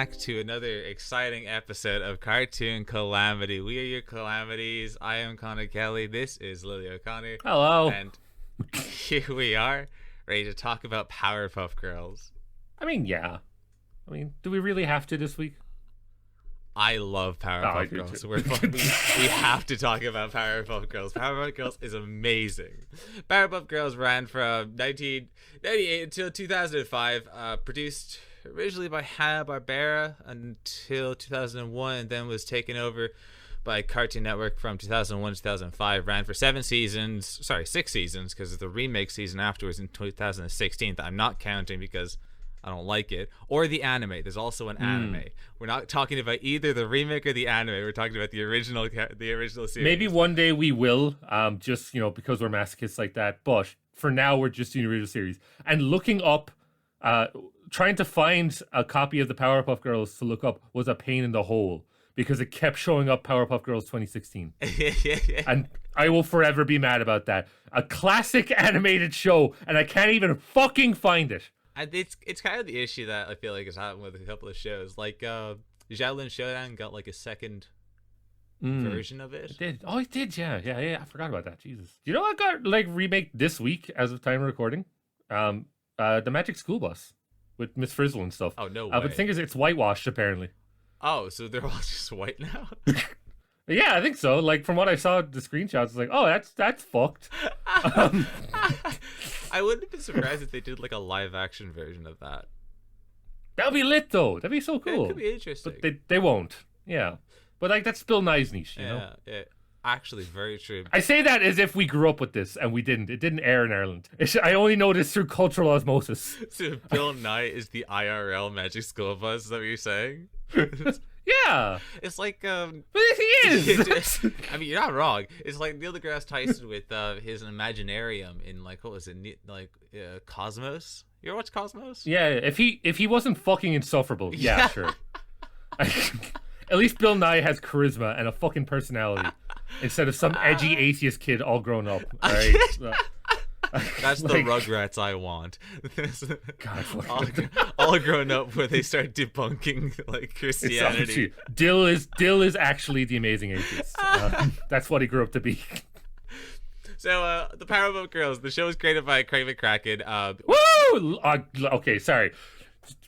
back to another exciting episode of Cartoon Calamity. We are your Calamities. I am Connor Kelly. This is Lily O'Connor. Hello. And here we are, ready to talk about Powerpuff Girls. Yeah. Do we really have to this week? I love Powerpuff Girls. We have to talk about Powerpuff Girls. Powerpuff Girls is amazing. Powerpuff Girls ran from 1998 until 2005, produced originally by Hanna-Barbera until 2001, and then was taken over by Cartoon Network from 2001 to 2005. Ran for 6 seasons, because the remake season afterwards in 2016 that I'm not counting because I don't like it. Or the anime. There's also an anime. We're not talking about either the remake or the anime. We're talking about the original series. Maybe one day we will, just, because we're masochists like that. But for now, we're just doing the original series. And looking up, trying to find a copy of the Powerpuff Girls to look up was a pain in the hole because it kept showing up Powerpuff Girls 2016. And I will forever be mad about that. A classic animated show, and I can't even fucking find it. And it's kind of the issue that I feel like has happened with a couple of shows. Like Xiaolin Showdown got like a second version of it. It did. Oh, it did. Yeah. I forgot about that. Jesus. You know, I got like remake this week as of time of recording. The Magic School Bus with Miss Frizzle and stuff. Oh no way. But the thing is, it's whitewashed apparently. Oh, so they're all just white now? Yeah, I think so. Like from what I saw, the screenshots, it's like, oh, that's fucked. I wouldn't have been surprised if they did like a live action version of that. That'd be lit though. That'd be so cool. It could be interesting. But they won't. Yeah. But like that's Bill Nye's niche, you know? Yeah. Actually, very true. I say that as if we grew up with this, and we didn't. It didn't air in Ireland. I only know this through cultural osmosis. So Bill Nye is the IRL Magic School Bus. Is that what you're saying? Yeah. It's like but he is. I mean, you're not wrong. It's like Neil deGrasse Tyson with his Imaginarium in like what was it? Cosmos. You ever watch Cosmos? Yeah. If he wasn't fucking insufferable, yeah. Sure. At least Bill Nye has charisma and a fucking personality instead of some edgy atheist kid all grown up. All right. That's the Rugrats I want. God, all grown up where they start debunking like Christianity. Dill is actually the amazing atheist. That's what he grew up to be. So the Powerpuff Girls, the show was created by Craig McCracken. Woo! Okay, sorry.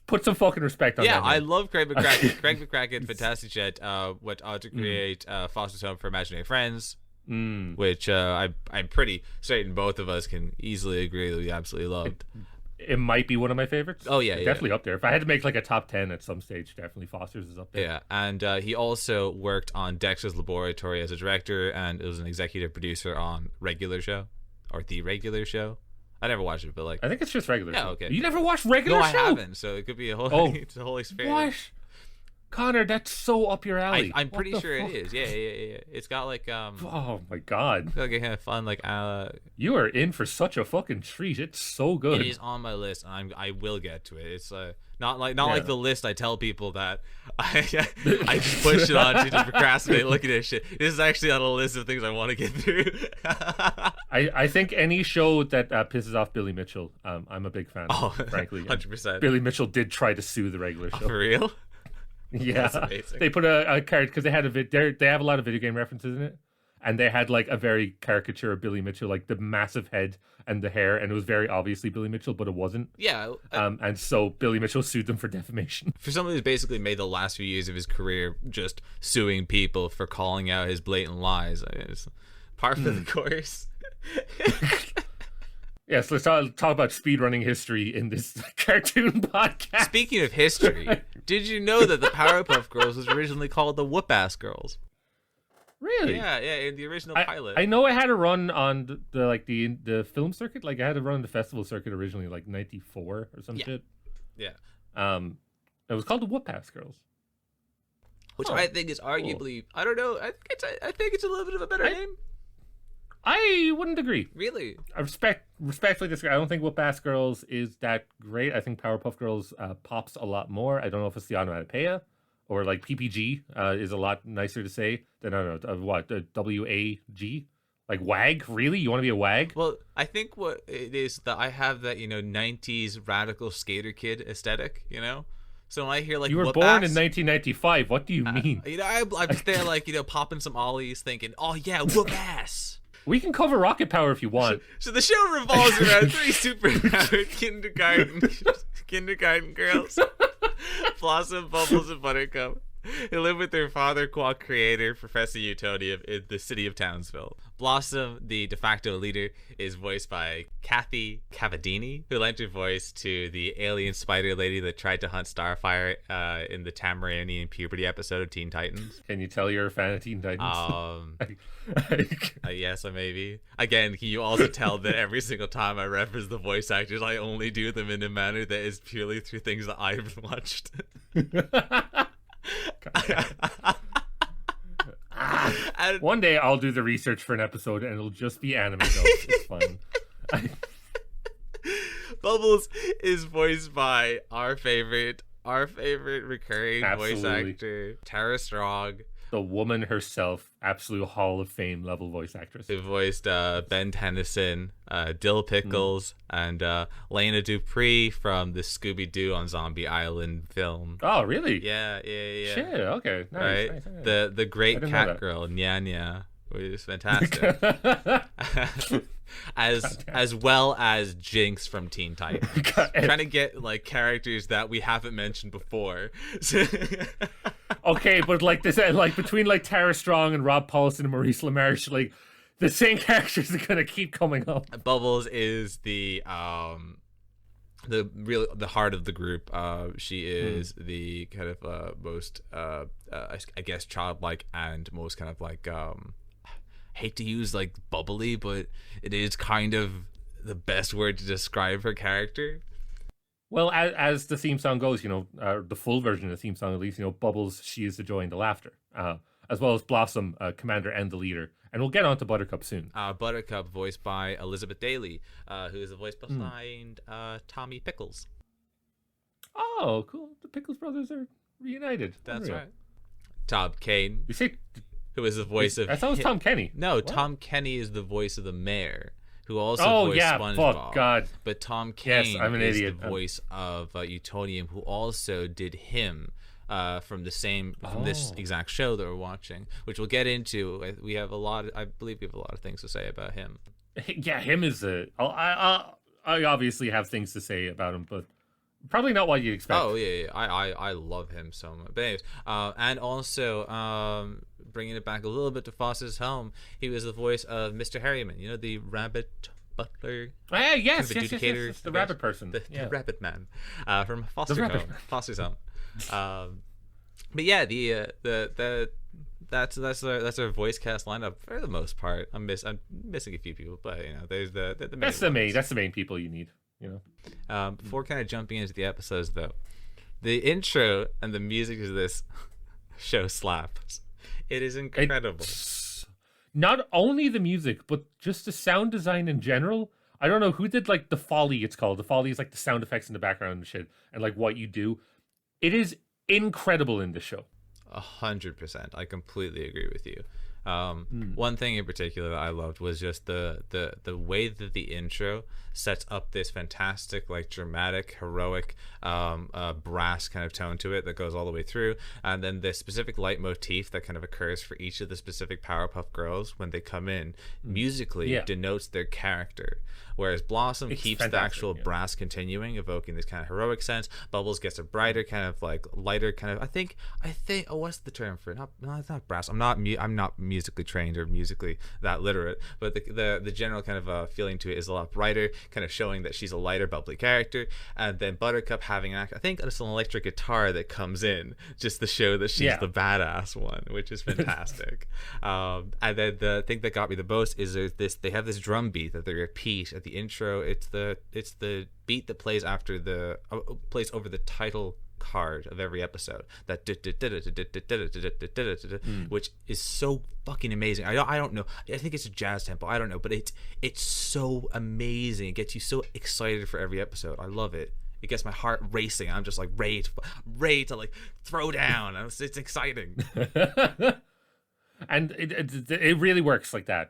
Put some fucking respect on that. Yeah, I love Craig McCracken. Craig McCracken, fantastic shit. Went on to create Foster's Home for Imaginary Friends. Which I'm pretty certain both of us can easily agree that we absolutely loved. It might be one of my favorites. Oh yeah, definitely up there. If I had to make like a top 10 at some stage, definitely Foster's is up there. Yeah, and he also worked on Dexter's Laboratory as a director, and was an executive producer on Regular Show, or The Regular Show. I never watched it, but like I think it's just Regular Show. Okay. You never watched Regular Show? No, I haven't. So it could be a whole it's a whole experience. What? Connor, that's so up your alley. I'm pretty sure it is. Yeah. It's got like oh my god. Like a kind of fun like you are in for such a fucking treat. It's so good. It is on my list, and I will get to it. It's not like the list I tell people that I just push it on to procrastinate looking at shit. This is actually on a list of things I want to get through. I think any show that pisses off Billy Mitchell, I'm a big fan of, frankly. 100%. Billy Mitchell did try to sue the Regular Show. For real? Yeah, they put a card because they had they have a lot of video game references in it, and they had like a very caricature of Billy Mitchell, like the massive head and the hair, and it was very obviously Billy Mitchell, but it wasn't. Yeah. And so Billy Mitchell sued them for defamation. For someone who's basically made the last few years of his career just suing people for calling out his blatant lies, it's par for the course. Yes, let's talk about speedrunning history in this cartoon podcast. Speaking of history, did you know that the Powerpuff Girls was originally called the Whoop-Ass Girls? Really? Yeah, in the original pilot. I know I had a run on the film circuit. Like I had a run on the festival circuit originally, like 94 or some shit. Yeah. It was called the Whoop-Ass Girls. Which I think is arguably, I don't know, I think it's a little bit of a better name. I wouldn't agree. Really? I respectfully disagree. I don't think Whoop-Ass Girls is that great. I think Powerpuff Girls pops a lot more. I don't know if it's the onomatopoeia or like PPG is a lot nicer to say than, I don't know, what, WAG? Like WAG? Really? You want to be a WAG? Well, I think what it is that I have that, 90s radical skater kid aesthetic, So when I hear like you were whoop born ass, in 1995. What do you mean? I'm just there like popping some ollies, thinking, oh yeah, whoop ass. We can cover Rocket Power if you want. So the show revolves around 3 superpowered kindergarten girls, Blossom, Bubbles, and Buttercup, who live with their father, Quack Creator, Professor Utonium, in the city of Townsville. Blossom, the de facto leader, is voiced by Kathy Cavadini, who lent her voice to the alien spider lady that tried to hunt Starfire in the Tamaranian puberty episode of Teen Titans. Can you tell you're a fan of Teen Titans? Yes, maybe. Again, can you also tell that every single time I reference the voice actors, I only do them in a manner that is purely through things that I've watched. And one day I'll do the research for an episode and it'll just be anime jokes. It's fun. Bubbles is voiced by our favorite recurring voice actor, Tara Strong. The woman herself, absolute Hall of Fame level voice actress. Who voiced Ben Tennyson, Dill Pickles, and Lena Dupree from the Scooby-Doo on Zombie Island film. Oh, really? Yeah. Shit, okay. Nice, right? nice. The great cat girl, Nya Nya, which is fantastic. as well as Jinx from Teen Titans. Trying to get like characters that we haven't mentioned before. Okay, but like this, like between like Tara Strong and Rob Paulson and Maurice LaMarche, like the same characters are gonna keep coming up. Bubbles is the heart of the group. She is the kind of most I guess childlike and most kind of like hate to use like bubbly, but it is kind of the best word to describe her character. Well, as the theme song goes, the full version of the theme song at least, Bubbles, she is the joy and the laughter, as well as Blossom, commander and the leader. And we'll get on to Buttercup soon. Buttercup, voiced by Elizabeth Daly, who is the voice behind Tommy Pickles. Oh, cool. The Pickles brothers are reunited. That's right. Tom Kane. You say... Who is the voice of... I thought it was Tom Kenny. No, what? Tom Kenny is the voice of the mayor, who also voiced SpongeBob. Fuck, God. But Tom Kane I'm an is idiot. the voice of Utonium, who also did him from this exact show that we're watching, which we'll get into. I believe we have a lot of things to say about him. Yeah, him is I obviously have things to say about him, but probably not what you expect. Oh yeah. I love him so much. But anyways, and also bringing it back a little bit to Foster's Home, he was the voice of Mr. Harriman. The rabbit butler. Yes, kind of yes, the rabbit person, the rabbit man from Foster's Home. But yeah, that's our voice cast lineup for the most part. I'm missing a few people, but there's the main that's the main people you need. Before kind of jumping into the episodes, though, the intro and the music of this show slaps. It is incredible. Not only the music, but just the sound design in general. I don't know who did like the Foley. It's called the Foley is like the sound effects in the background and shit, and like what you do. It is incredible in the show. 100%. I completely agree with you. One thing in particular that I loved was just the way that the intro sets up this fantastic, like, dramatic, heroic brass kind of tone to it that goes all the way through, and then the specific leitmotif that kind of occurs for each of the specific Powerpuff Girls when they come in musically denotes their character. Whereas Blossom keeps the actual brass continuing, evoking this kind of heroic sense. Bubbles gets a brighter kind of like lighter kind of. I think. Oh, what's the term for it? No, it's not brass. I'm not musically trained or musically that literate, but the general kind of feeling to it is a lot brighter, kind of showing that she's a lighter, bubbly character. And then Buttercup having I think it's an electric guitar that comes in just to show that she's the badass one, which is fantastic. And then the thing that got me the most is they have this drum beat that they repeat at the intro. It's the beat that plays after plays over the title card of every episode, that which is so fucking amazing. I don't know, I think it's a jazz tempo, I don't know, but it's so amazing. It gets you so excited for every episode. I love it. It gets my heart racing. I'm just like ready to like throw down. It's exciting. And it really works like that.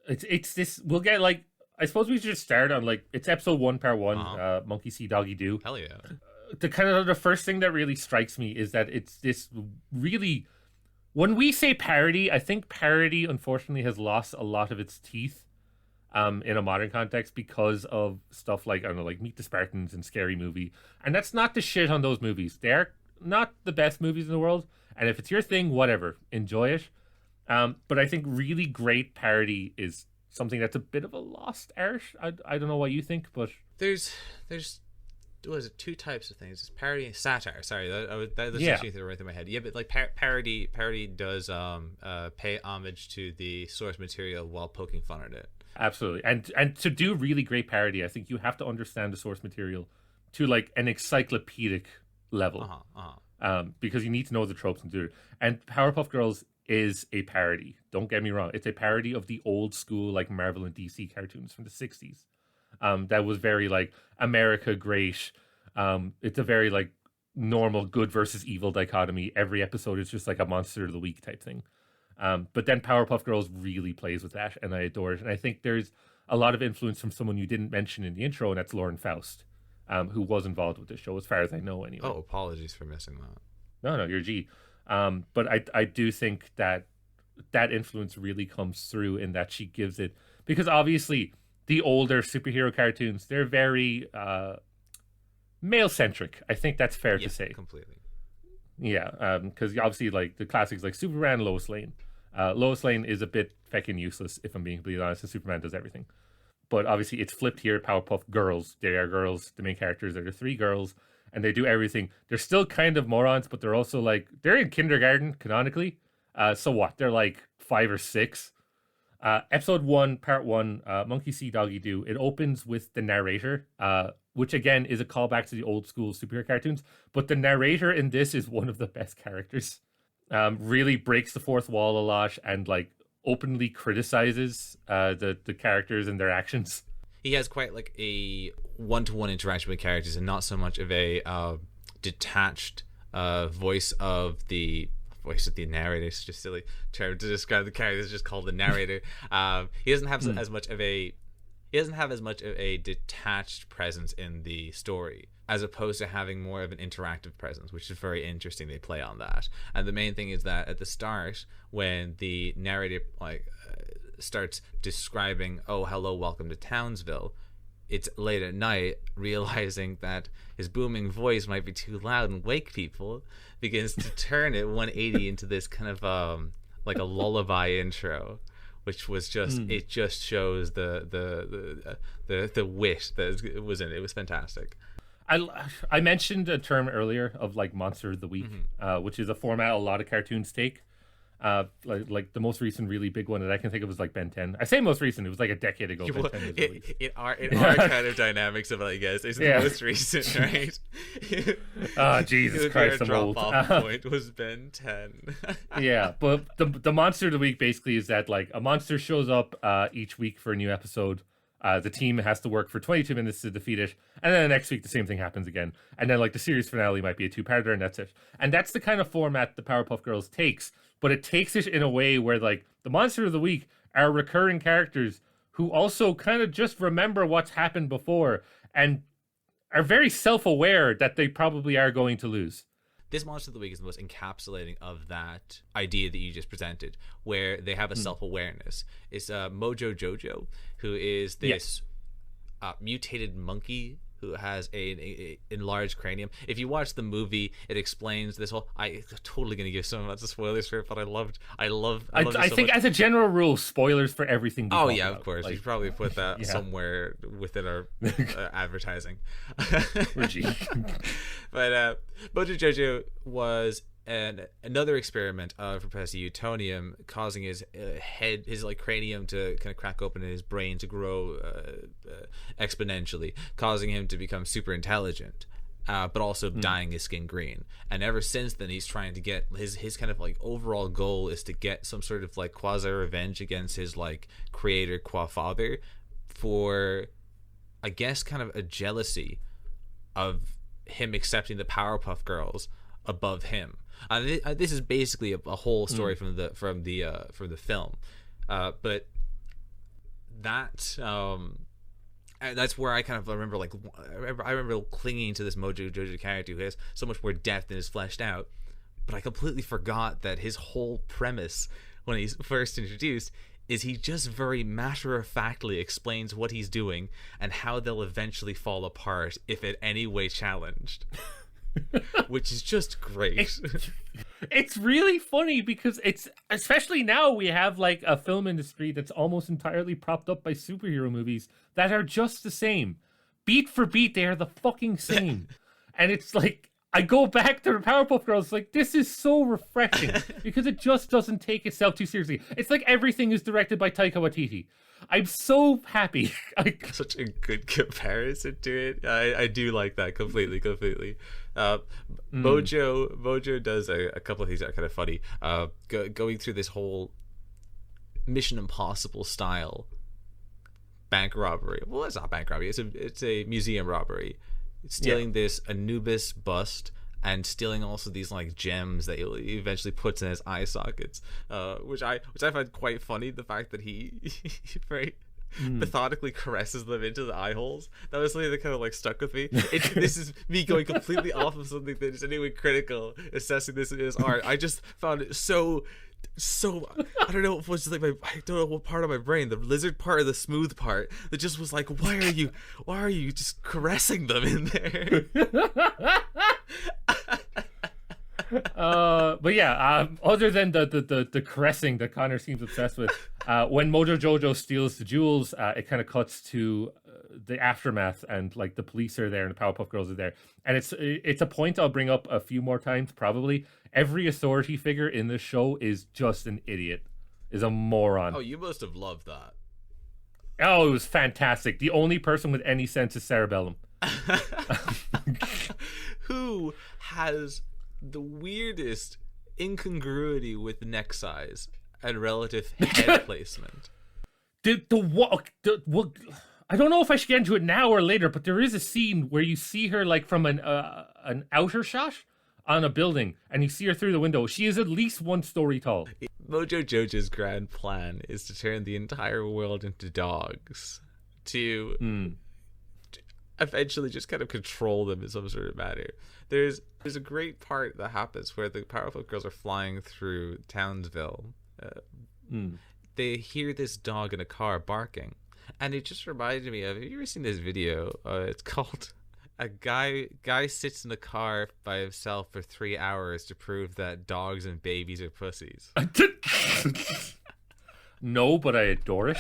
It's this. We'll get like. I suppose we should start on like it's episode 1, part 1. Monkey see, doggy do. Hell yeah. the first thing that really strikes me is that it's this really, when we say parody, I think parody unfortunately has lost a lot of its teeth in a modern context because of stuff like, I don't know, like Meet the Spartans and Scary Movie. And that's not to shit on those movies. They're not the best movies in the world. And if it's your thing, whatever, enjoy it. But I think really great parody is something that's a bit of a lost art. I don't know what you think, but there's was it two types of things? It's parody and satire. Sorry, that's actually right in my head. Yeah, but like parody does pay homage to the source material while poking fun at it. Absolutely. And to do really great parody, I think you have to understand the source material to like an encyclopedic level. Because you need to know the tropes and do it. And Powerpuff Girls is a parody. Don't get me wrong. It's a parody of the old school like Marvel and DC cartoons from the 60s. That was very like America great. It's a very like normal good versus evil dichotomy. Every episode is just like a monster of the week type thing. But then Powerpuff Girls really plays with that, and I adore it. And I think there's a lot of influence from someone you didn't mention in the intro, and that's Lauren Faust, who was involved with this show, as far as I know anyway. Oh, apologies for missing that. No, you're G. But I do think that influence really comes through in that she gives it, because obviously the older superhero cartoons, they're very male-centric. I think that's fair to say. Completely. Yeah, because obviously like the classics like Superman, Lois Lane. Lois Lane is a bit feckin' useless, if I'm being completely honest, and Superman does everything. But obviously it's flipped here. Powerpuff Girls, they are girls. The main characters are the three girls, and they do everything. They're still kind of morons, but they're also like, they're in kindergarten, canonically. So what? They're like 5 or 6. Episode 1, part 1, Monkey See, Doggy Do. It opens with the narrator, which again is a callback to the old school superhero cartoons. But the narrator in this is one of the best characters. Really breaks the fourth wall a lot and like openly criticizes the characters and their actions. He has quite like a one-to-one interaction with characters, and not so much of a detached voice of the narrator. It's just a silly term to describe the character. It's just called the narrator. He doesn't have as much of a detached presence in the story, as opposed to having more of an interactive presence, which is very interesting. They play on that. And the main thing is that at the start, when the narrator starts describing, oh, hello, welcome to Townsville, it's late at night, realizing that his booming voice might be too loud and wake people, begins to turn it 180 into this kind of like a lullaby intro, which was just it just shows the wit that was in it. It was fantastic. I mentioned a term earlier of like Monster of the Week, which is a format a lot of cartoons take. Like the most recent really big one that I can think of was like Ben 10. I say most recent, it was like a decade ago. Ben 10 was released. In our kind of dynamics of it, I guess, it's the most recent, right? Oh, Jesus Christ, I'm old. Point was Ben 10. Yeah, but the Monster of the Week basically is that like a monster shows up each week for a new episode. The team has to work for 22 minutes to defeat it, and then the next week the same thing happens again. And then like the series finale might be a 2-parter, and that's it. And that's the kind of format the Powerpuff Girls takes, but it takes it in a way where like the Monster of the Week are recurring characters who also kind of just remember what's happened before and are very self-aware that they probably are going to lose. This Monster of the Week is the most encapsulating of that idea that you just presented, where they have a self-awareness. It's Mojo Jojo, who is this mutated monkey who has a enlarged cranium. If you watch the movie, it explains this whole. I'm totally gonna give some of the spoilers for it, but I loved. I think as a general rule, spoilers for everything. Oh yeah, of course. Like, you should probably put that somewhere within our advertising. But Mojo Jojo was another experiment of Professor Utonium, causing his head, his like cranium to kind of crack open and his brain to grow exponentially, causing him to become super intelligent, but also dyeing his skin green. And ever since then, he's trying to get his kind of like overall goal is to get some sort of like quasi revenge against his like creator qua father for, I guess, kind of a jealousy of him accepting the Powerpuff Girls above him. This is basically a whole story from the film, but that And that's where I kind of remember, like, I remember clinging to this Mojo Jojo character who has so much more depth and is fleshed out. But I completely forgot that his whole premise when he's first introduced is he just very matter-of-factly explains what he's doing and how they'll eventually fall apart if in any way challenged. Which is just great. It's really funny because it's, especially now we have like a film industry that's almost entirely propped up by superhero movies that are just the same. Beat for beat, they are the fucking same. And it's like, I go back to the Powerpuff Girls, like, this is so refreshing because it just doesn't take itself too seriously. It's like everything is directed by Taika Waititi. I'm so happy. Such a good comparison to it. I do like that completely. Mojo does a couple of things that are kind of funny. Going through this whole Mission Impossible style bank robbery. Well, it's not bank robbery. It's a museum robbery. Stealing this Anubis bust and stealing also these like gems that he eventually puts in his eye sockets, which I find quite funny. The fact that he very methodically caresses them into the eye holes. That was something that kind of like stuck with me. This is me going completely off of something that is anyway critical, assessing this as art. I just found it so I don't know if it was like I don't know what part of my brain, the lizard part or the smooth part, that just was like, why are you just caressing them in there? But yeah, other than the caressing that Connor seems obsessed with, when Mojo Jojo steals the jewels, it kind of cuts to the aftermath, and like the police are there and the Powerpuff Girls are there, and it's a point I'll bring up a few more times probably. Every authority figure in this show is just an idiot, is a moron. Oh, you must have loved that. Oh, it was fantastic. The only person with any sense of cerebellum. Who has the weirdest incongruity with neck size and relative head placement? I don't know if I should get into it now or later, but there is a scene where you see her like from an outer shot on a building, and you see her through the window. She is at least 1 story tall. Mojo Jojo's grand plan is to turn the entire world into dogs to eventually just kind of control them in some sort of manner. There's a great part that happens where the Powerpuff Girls are flying through Townsville. They hear this dog in a car barking, and it just reminded me of, have you ever seen this video? It's called A Guy Sits in a Car by Himself for 3 hours to prove that dogs and babies are pussies. No, but I adore it.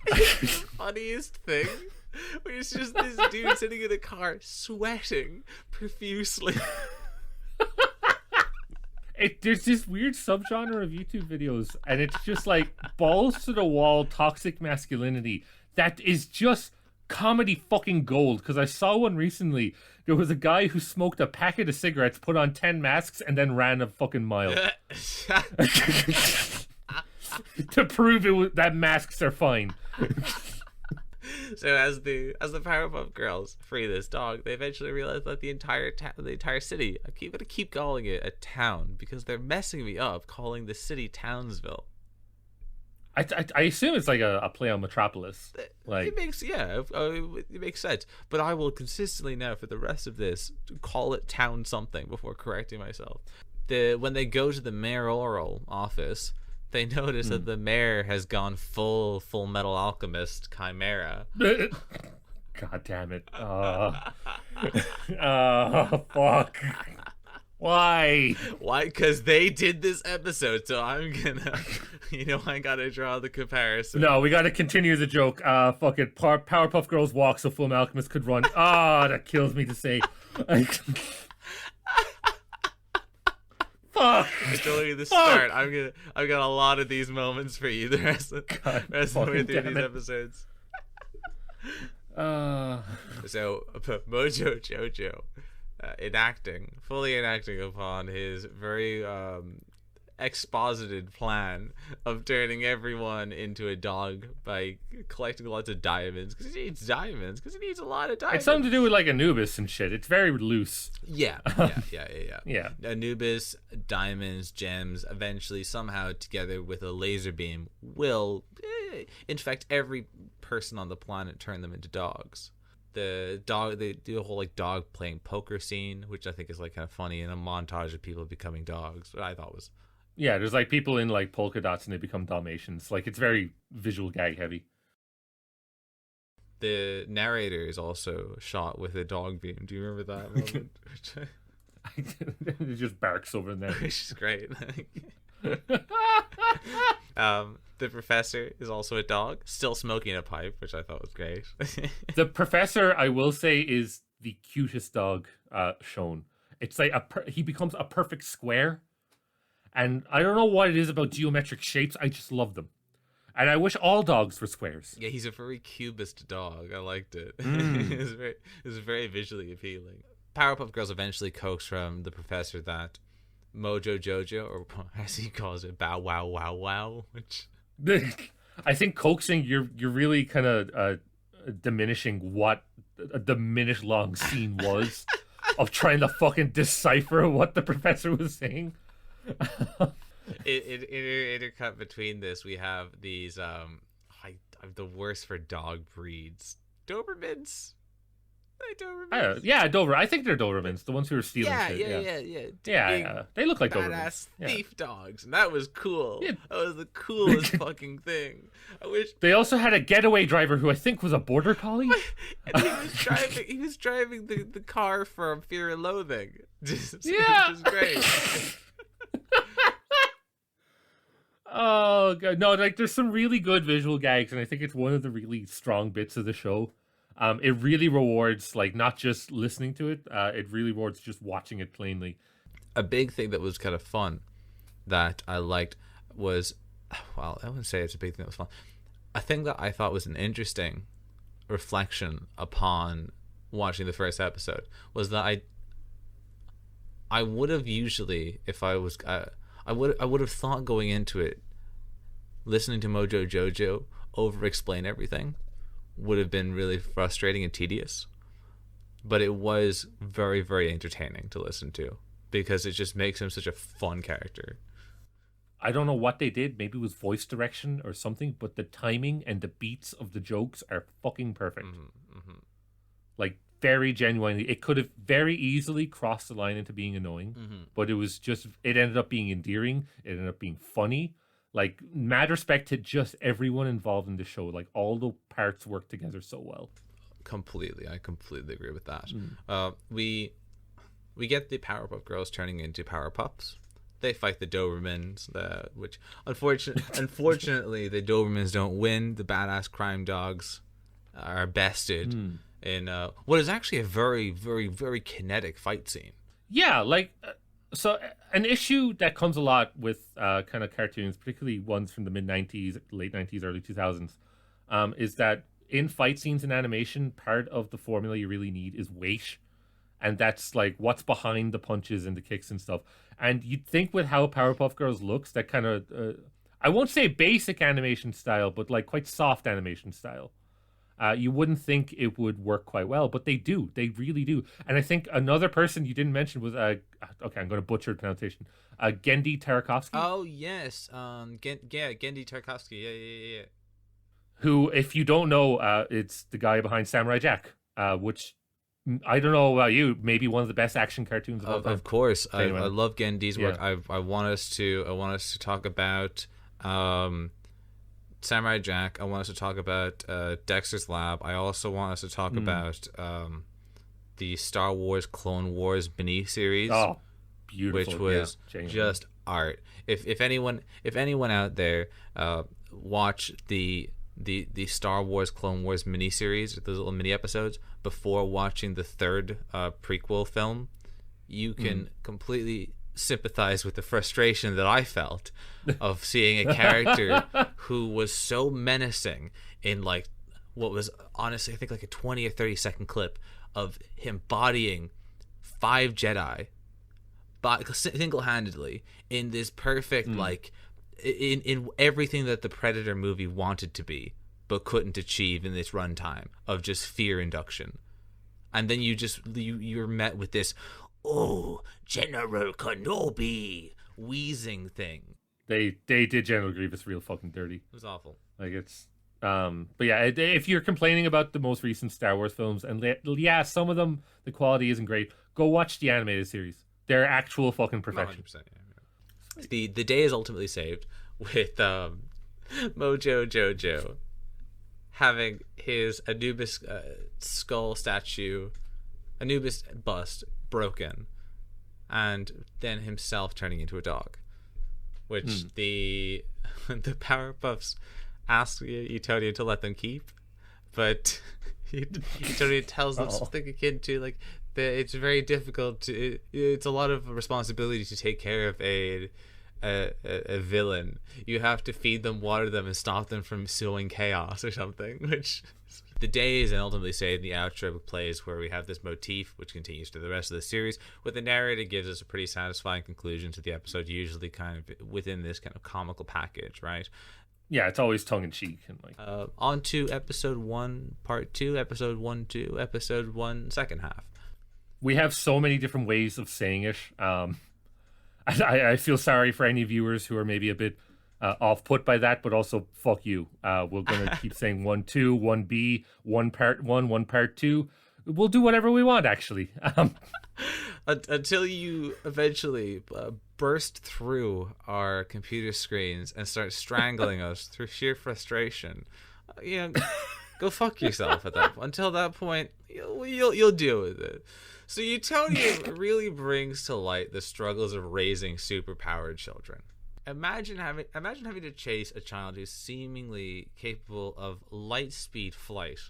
It's the funniest thing. It's just this dude sitting in a car sweating profusely. There's this weird subgenre of YouTube videos, and it's just like balls to the wall toxic masculinity that is just comedy fucking gold. Because I saw one recently. There was a guy who smoked a packet of cigarettes, put on 10 masks, and then ran a fucking mile to prove that masks are fine. So as the Powerpuff Girls free this dog, they eventually realize that the entire city, I'm gonna keep calling it a town because they're messing me up calling the city Townsville. I assume it's like a play on Metropolis. Like it makes sense. But I will consistently now for the rest of this call it Town something before correcting myself. When they go to the mayoral office, they notice that the mayor has gone full Metal Alchemist Chimera. God damn it! Oh, fuck. Why? Because they did this episode, so I'm gonna, I gotta draw the comparison. No, we gotta continue the joke. Fuck it. Powerpuff Girls walk so Full Alchemist could run. That kills me to say. Fuck. It's only the start. I've got a lot of these moments for you the rest of the way through these episodes. So Mojo Jojo. Fully enacting upon his very exposited plan of turning everyone into a dog by collecting lots of diamonds, because he needs a lot of diamonds. It's something to do with like Anubis and shit. It's very loose. Yeah. Anubis, diamonds, gems, eventually somehow together with a laser beam will infect every person on the planet, turn them into dogs. The dog, they do a whole like dog playing poker scene, which I think is like kind of funny, and a montage of people becoming dogs. But I thought was there's like people in like polka dots and they become Dalmatians. Like it's very visual gag heavy. The narrator is also shot with a dog beam. Do you remember that moment? It just barks over there, which is great. The professor is also a dog, still smoking a pipe, which I thought was great. The professor, I will say, is the cutest dog shown. It's like he becomes a perfect square, and I don't know what it is about geometric shapes. I just love them, and I wish all dogs were squares. Yeah, he's a very cubist dog. I liked it. It was very visually appealing. Powerpuff Girls eventually coax from the professor that Mojo Jojo, or as he calls it, Bow Wow Wow Wow, which I think coaxing, you're really kind of diminishing what a diminished long scene was of trying to fucking decipher what the professor was saying. Intercut between this, we have these I'm the worst for dog breeds, Dobermans. Dobermans. Yeah, Dober. I think they're Dobermans, the ones who are stealing shit. Yeah. They look like badass Dobermans. Thief dogs, and that was cool. Yeah. That was the coolest fucking thing. I wish they also had a getaway driver who I think was a border collie. And he was driving the car from Fear and Loathing. Which is great. Oh god, no! Like there's some really good visual gags, and I think it's one of the really strong bits of the show. It really rewards like not just listening to it. It really rewards just watching it plainly. A big thing that was kind of fun that I liked was, well, I wouldn't say it's a big thing that was fun. A thing that I thought was an interesting reflection upon watching the first episode was that I would have usually, if I was, I would have thought going into it, listening to Mojo Jojo over explain everything would have been really frustrating and tedious, but it was very, very entertaining to listen to because it just makes him such a fun character. I don't know what they did. Maybe it was voice direction or something, but the timing and the beats of the jokes are fucking perfect. Like very genuinely, it could have very easily crossed the line into being annoying, but it ended up being endearing. It ended up being funny. Like, mad respect to just everyone involved in the show. Like, all the parts work together so well. Completely. I completely agree with that. We get the Powerpuff Girls turning into Powerpuffs. They fight the Dobermans, which, unfortunately, the Dobermans don't win. The badass crime dogs are bested in what is actually a very, very, very kinetic fight scene. Yeah, like... So an issue that comes a lot with kind of cartoons, particularly ones from the mid-90s, late 90s, early 2000s, is that in fight scenes in animation, part of the formula you really need is weight. And that's like what's behind the punches and the kicks and stuff. And you'd think with how Powerpuff Girls looks, that kind of, I won't say basic animation style, but like quite soft animation style. You wouldn't think it would work quite well, but they do. They really do. And I think another person you didn't mention was, okay, I'm going to butcher the pronunciation, Gendy Tarakovsky. Oh, yes. Gendy Tarakovsky. Yeah. Who, if you don't know, it's the guy behind Samurai Jack, which, I don't know about you, maybe one of the best action cartoons of all time. Of course. Anyway. I love Gendy's work. I want us to talk about... Samurai Jack. I want us to talk about Dexter's Lab. I also want us to talk about the Star Wars Clone Wars mini series. Oh, beautiful! Which was just art. If anyone out there watch the Star Wars Clone Wars mini series, those little mini episodes before watching the third prequel film, you can completely sympathize with the frustration that I felt of seeing a character who was so menacing in like what was honestly I think like a 20 or 30 second clip of him bodying 5 Jedi single-handedly in this perfect like in everything that the Predator movie wanted to be but couldn't achieve in this runtime of just fear induction. And then you're met with this "Oh, General Kenobi," wheezing thing. They did General Grievous real fucking dirty. It was awful. Like it's but yeah, if you're complaining about the most recent Star Wars films, and yeah, some of them the quality isn't great, go watch the animated series. They're actual fucking perfection. 100%, yeah. The day is ultimately saved with Mojo Jojo having his Anubis skull statue, Anubis bust broken, and then himself turning into a dog, which the Powerpuffs ask Utonium to let them keep, but Utonium tells them something akin to like it's very difficult to. It's a lot of responsibility to take care of a villain. You have to feed them, water them, and stop them from sowing chaos or something. Which the day is ultimately saved. The outro plays where we have this motif, which continues to the rest of the series, where the narrator gives us a pretty satisfying conclusion to the episode, usually kind of within this kind of comical package, right? Yeah, it's always tongue in cheek and like. On to episode 1, part 2, episode 1, 2, episode 1, second half. We have so many different ways of saying it. I feel sorry for any viewers who are maybe a bit off put by that, but also fuck you. We're gonna keep saying 1, 2, 1B, 1 part 1, 1 part 2. We'll do whatever we want, actually. Until you eventually burst through our computer screens and start strangling us through sheer frustration. Go fuck yourself at that point. Until that point, you'll deal with it. So Utonium really brings to light the struggles of raising superpowered children. Imagine having to chase a child who's seemingly capable of light speed flight.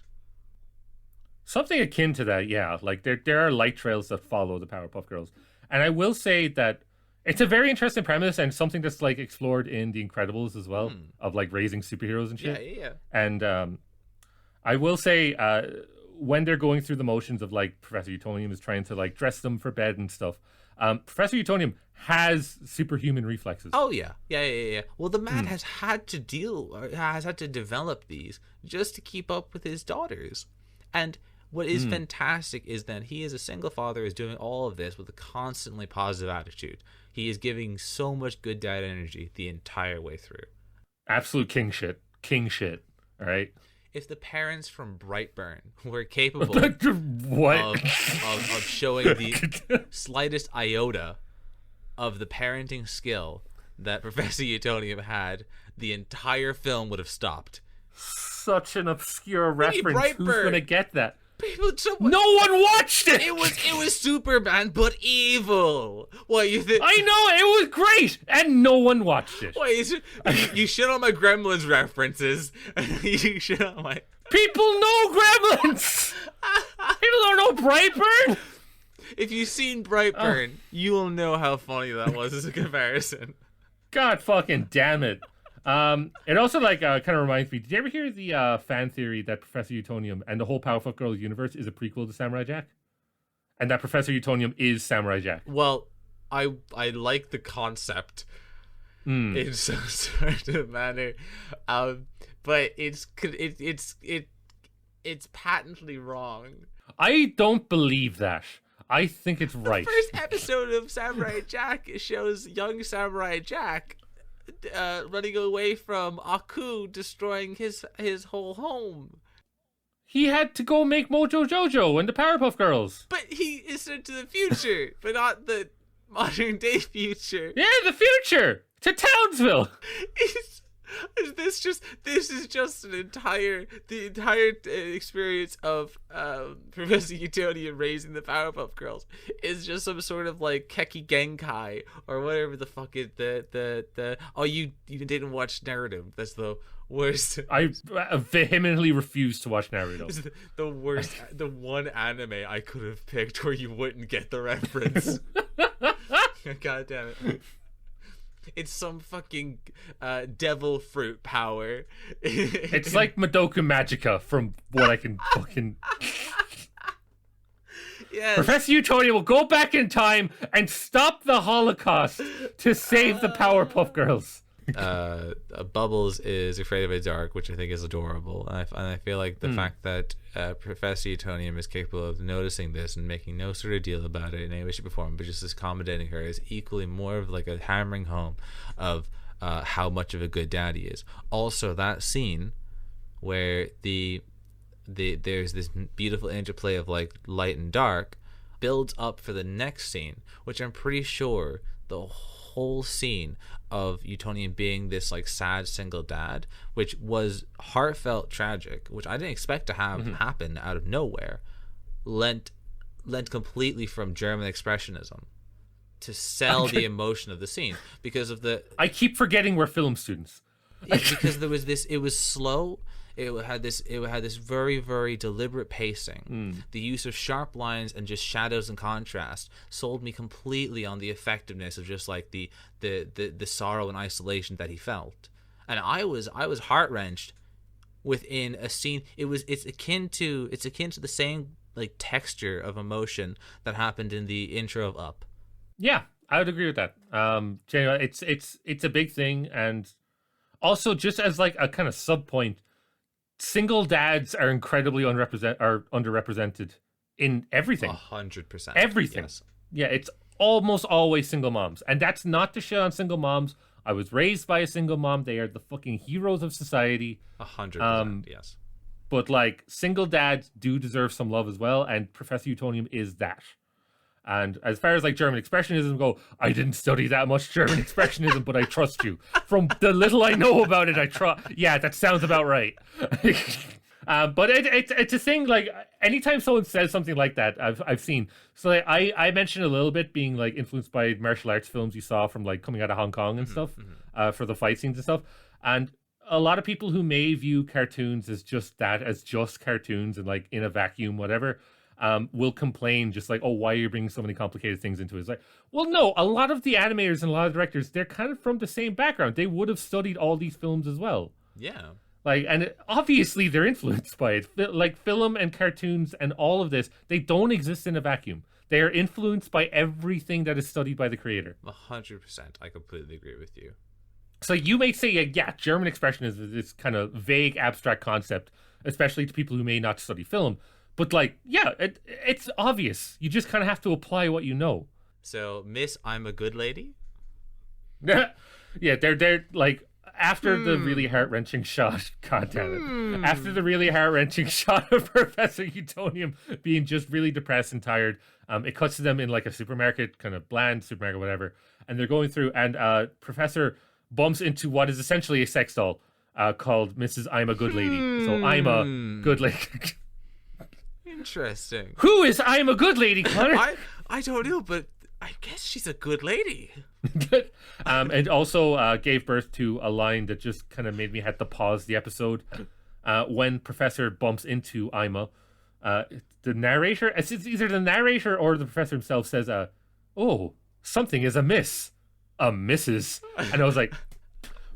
Something akin to that, yeah. Like there are light trails that follow the Powerpuff Girls, and I will say that it's a very interesting premise and something that's like explored in The Incredibles as well, of like raising superheroes and shit. Yeah. And I will say, when they're going through the motions of like Professor Utonium is trying to like dress them for bed and stuff, Professor Utonium has superhuman reflexes. Oh yeah. Well, the man has had to develop these just to keep up with his daughters. And what is fantastic is that he, as a single father, is doing all of this with a constantly positive attitude. He is giving so much good dad energy the entire way through. Absolute king shit. All right. If the parents from Brightburn were capable of showing the slightest iota of the parenting skill that Professor Utonium had, the entire film would have stopped. Such an obscure reference. Who's going to get that? No one watched it. It was Superman, but evil. What you think? I know, it was great, and no one watched it. You shit on my Gremlins references. You shit on my. People know Gremlins. People don't know Brightburn. If you've seen Brightburn, you will know how funny that was as a comparison. God fucking damn it. It also like kind of reminds me. Did you ever hear the fan theory that Professor Utonium and the whole Powerpuff Girls universe is a prequel to Samurai Jack, and that Professor Utonium is Samurai Jack? Well, I like the concept in some sort of manner, but it's patently wrong. I don't believe that. I think it's right. The first episode of Samurai Jack shows young Samurai Jack running away from Aku, destroying his whole home. He had to go make Mojo Jojo and the Powerpuff Girls. But he is sent to the future, but not the modern day future. Yeah, the future to Townsville. This is just the entire experience of Professor Utonium raising the Powerpuff Girls is just some sort of like Keki Genkai or whatever the fuck is you didn't watch Naruto. That's the worst. I vehemently refuse to watch Naruto. It's the worst. The one anime I could have picked where you wouldn't get the reference. God damn it. It's some fucking devil fruit power. It's like Madoka Magica from what I can fucking... Yes. Professor Utonium will go back in time and stop the Holocaust to save the Powerpuff Girls. Bubbles is afraid of the dark, which I think is adorable, and I feel like the fact that Professor Utonium is capable of noticing this and making no sort of deal about it in any way, shape, or form, but just accommodating her is equally more of like a hammering home of how much of a good dad he is. Also, that scene where there's this beautiful interplay of like light and dark builds up for the next scene, which I'm pretty sure the whole scene of Utonium being this like sad single dad, which was heartfelt tragic, which I didn't expect to have happen out of nowhere, lent completely from German expressionism to sell the emotion of the scene because of the. I keep forgetting we're film students. Because there was this. It was slow. It had this very, very deliberate pacing. The use of sharp lines and just shadows and contrast sold me completely on the effectiveness of just like the sorrow and isolation that he felt. And I was heart-wrenched within a scene. It's akin to the same like texture of emotion that happened in the intro of Up. Yeah, I would agree with that. It's a big thing, and also just as like a kind of sub point, single dads are incredibly underrepresented in everything. 100%. Everything. Yes. Yeah, it's almost always single moms. And that's not to shit on single moms. I was raised by a single mom. They are the fucking heroes of society. 100%, yes. But like single dads do deserve some love as well, and Professor Utonium is that. And as far as like German expressionism go, I didn't study that much German expressionism, but I trust you. From the little I know about it, I trust. Yeah, that sounds about right. But it's a thing. Like anytime someone says something like that, I've seen. So like, I mentioned a little bit being like influenced by martial arts films you saw from like coming out of Hong Kong and stuff for the fight scenes and stuff. And a lot of people who may view cartoons as just cartoons and like in a vacuum, whatever. Will complain just like, oh, why are you bringing so many complicated things into it? It's like, well, no, a lot of the animators and a lot of directors, they're kind of from the same background. They would have studied all these films as well. Yeah. Like, and obviously they're influenced by it. Like film and cartoons and all of this, they don't exist in a vacuum. They are influenced by everything that is studied by the creator. 100%. I completely agree with you. So you may say, yeah, German expressionism is this kind of vague, abstract concept, especially to people who may not study film. But like, yeah, it's obvious. You just kind of have to apply what you know. So, Miss I'm a Good Lady? Yeah, they're like, after the really heart-wrenching shot, God damn it. After the really heart-wrenching shot of Professor Utonium being just really depressed and tired, it cuts to them in like a supermarket, kind of bland supermarket, whatever. And they're going through, and Professor bumps into what is essentially a sex doll called Mrs. I'm a Good Lady. So I'm a good lady. Interesting. Who is I'm a Good Lady, Connor? I don't know, but I guess she's a good lady. And also gave birth to a line that just kind of made me have to pause the episode. When Professor bumps into Ima, the narrator, it's either the narrator or the professor himself says, oh, something is amiss. A missus. And I was like,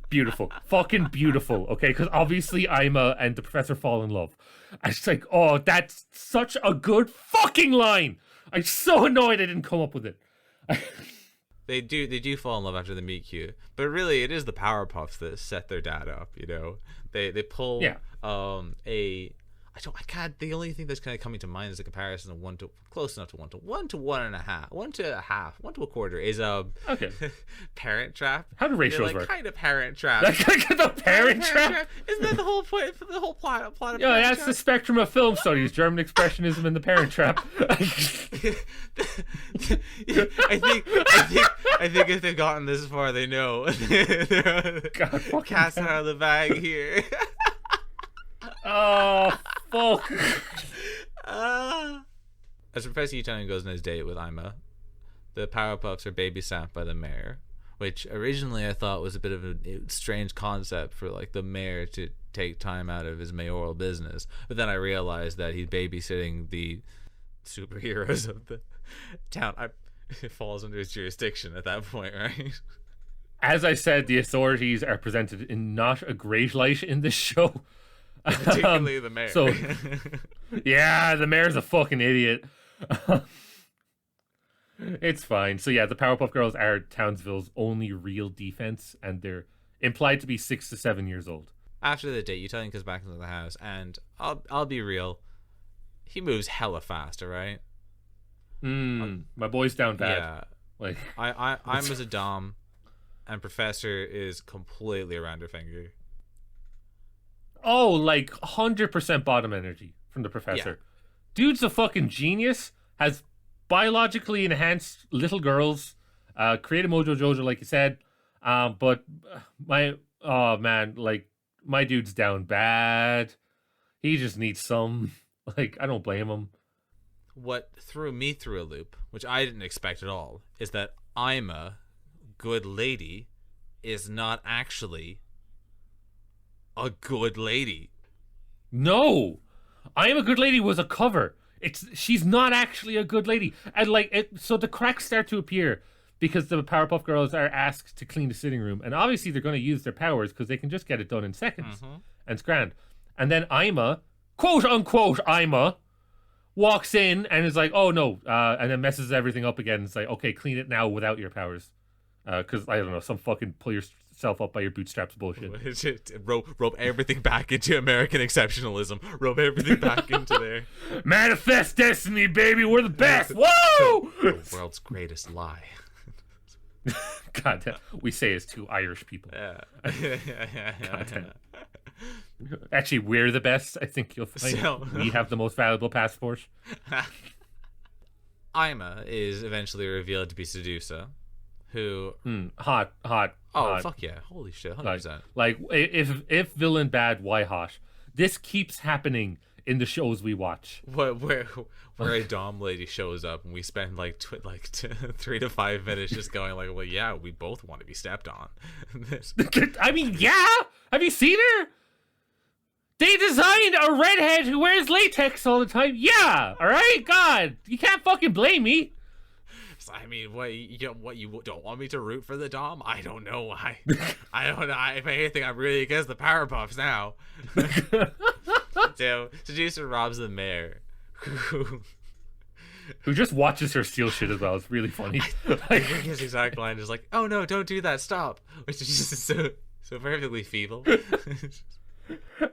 beautiful. Fucking beautiful. Okay, because obviously Ima and the professor fall in love. I was like, oh, that's such a good fucking line. I'm so annoyed I didn't come up with it. They do fall in love after they meet cute, but really it is the Powerpuffs that set their dad up. You know, they pull the only thing that's kind of coming to mind is a comparison of close enough to 1 to 1.5, 1 to a half, 1 to a quarter is okay. Parent Trap. How do ratios work? Kind of Parent Trap. The Parent Trap? Isn't that the whole point? The whole plot of yeah, Parent that's Trap? the spectrum of film studies: German expressionism and the Parent Trap. I think if they've gotten this far, they know. God, cast out of the bag here. Oh, fuck. As Professor Utonium goes on his date with Ima, the Powerpuffs are babysat by the mayor, which originally I thought was a bit of a strange concept for like the mayor to take time out of his mayoral business. But then I realized that he's babysitting the superheroes of the town. It falls under his jurisdiction at that point, right? As I said, the authorities are presented in not a great light in this show. Particularly the mayor. So, yeah, the mayor's a fucking idiot. It's fine. So yeah, the Powerpuff Girls are Townsville's only real defense, and they're implied to be 6 to 7 years old. After the date, Utonium comes back into the house, and I'll be real, he moves hella fast, alright? My boy's down bad. Yeah. Like I'm as a dom. and Professor is completely around her finger. Oh, like 100% bottom energy from the Professor. Yeah. Dude's a fucking genius. Has biologically enhanced little girls. Created Mojo Jojo, like you said. But my dude's down bad. He just needs some. Like, I don't blame him. What threw me through a loop, which I didn't expect at all, is that Ima, good lady, is not actually a good lady. No, I Am a Good Lady was a cover. She's not actually a good lady, and so the cracks start to appear because the Powerpuff Girls are asked to clean the sitting room, and obviously they're going to use their powers because they can just get it done in seconds, and it's grand. And then Ima, quote unquote Ima, walks in and is like, "Oh no," and then messes everything up again. It's like, "Okay, clean it now without your powers," because I don't know, some fucking pull yourself up by your bootstraps bullshit. Rope everything back into American exceptionalism. Rope everything back into there. Manifest destiny, baby. We're the best. Whoa! The world's greatest lie. God damn. We say as two Irish people. Yeah. God damn. Actually, we're the best. I think you'll find we have the most valuable passport. Ima is eventually revealed to be Sedusa, who hot. Fuck yeah! Holy shit, 100%. Like if villain bad, why hot? This keeps happening in the shows we watch. Where a dom lady shows up and we spend 3 to 5 minutes just going like, well, yeah, we both want to be stepped on. I mean, yeah. Have you seen her? They designed a redhead who wears latex all the time. Yeah, all right. God, you can't fucking blame me. I mean, what you don't want me to root for the dom? I don't know why. I don't know. If anything, I'm really against the Powerpuffs now. So Seducer robs the mayor, who just watches her steal shit as well. It's really funny. His exact line is like, "Oh no, don't do that, stop," which is just so perfectly feeble.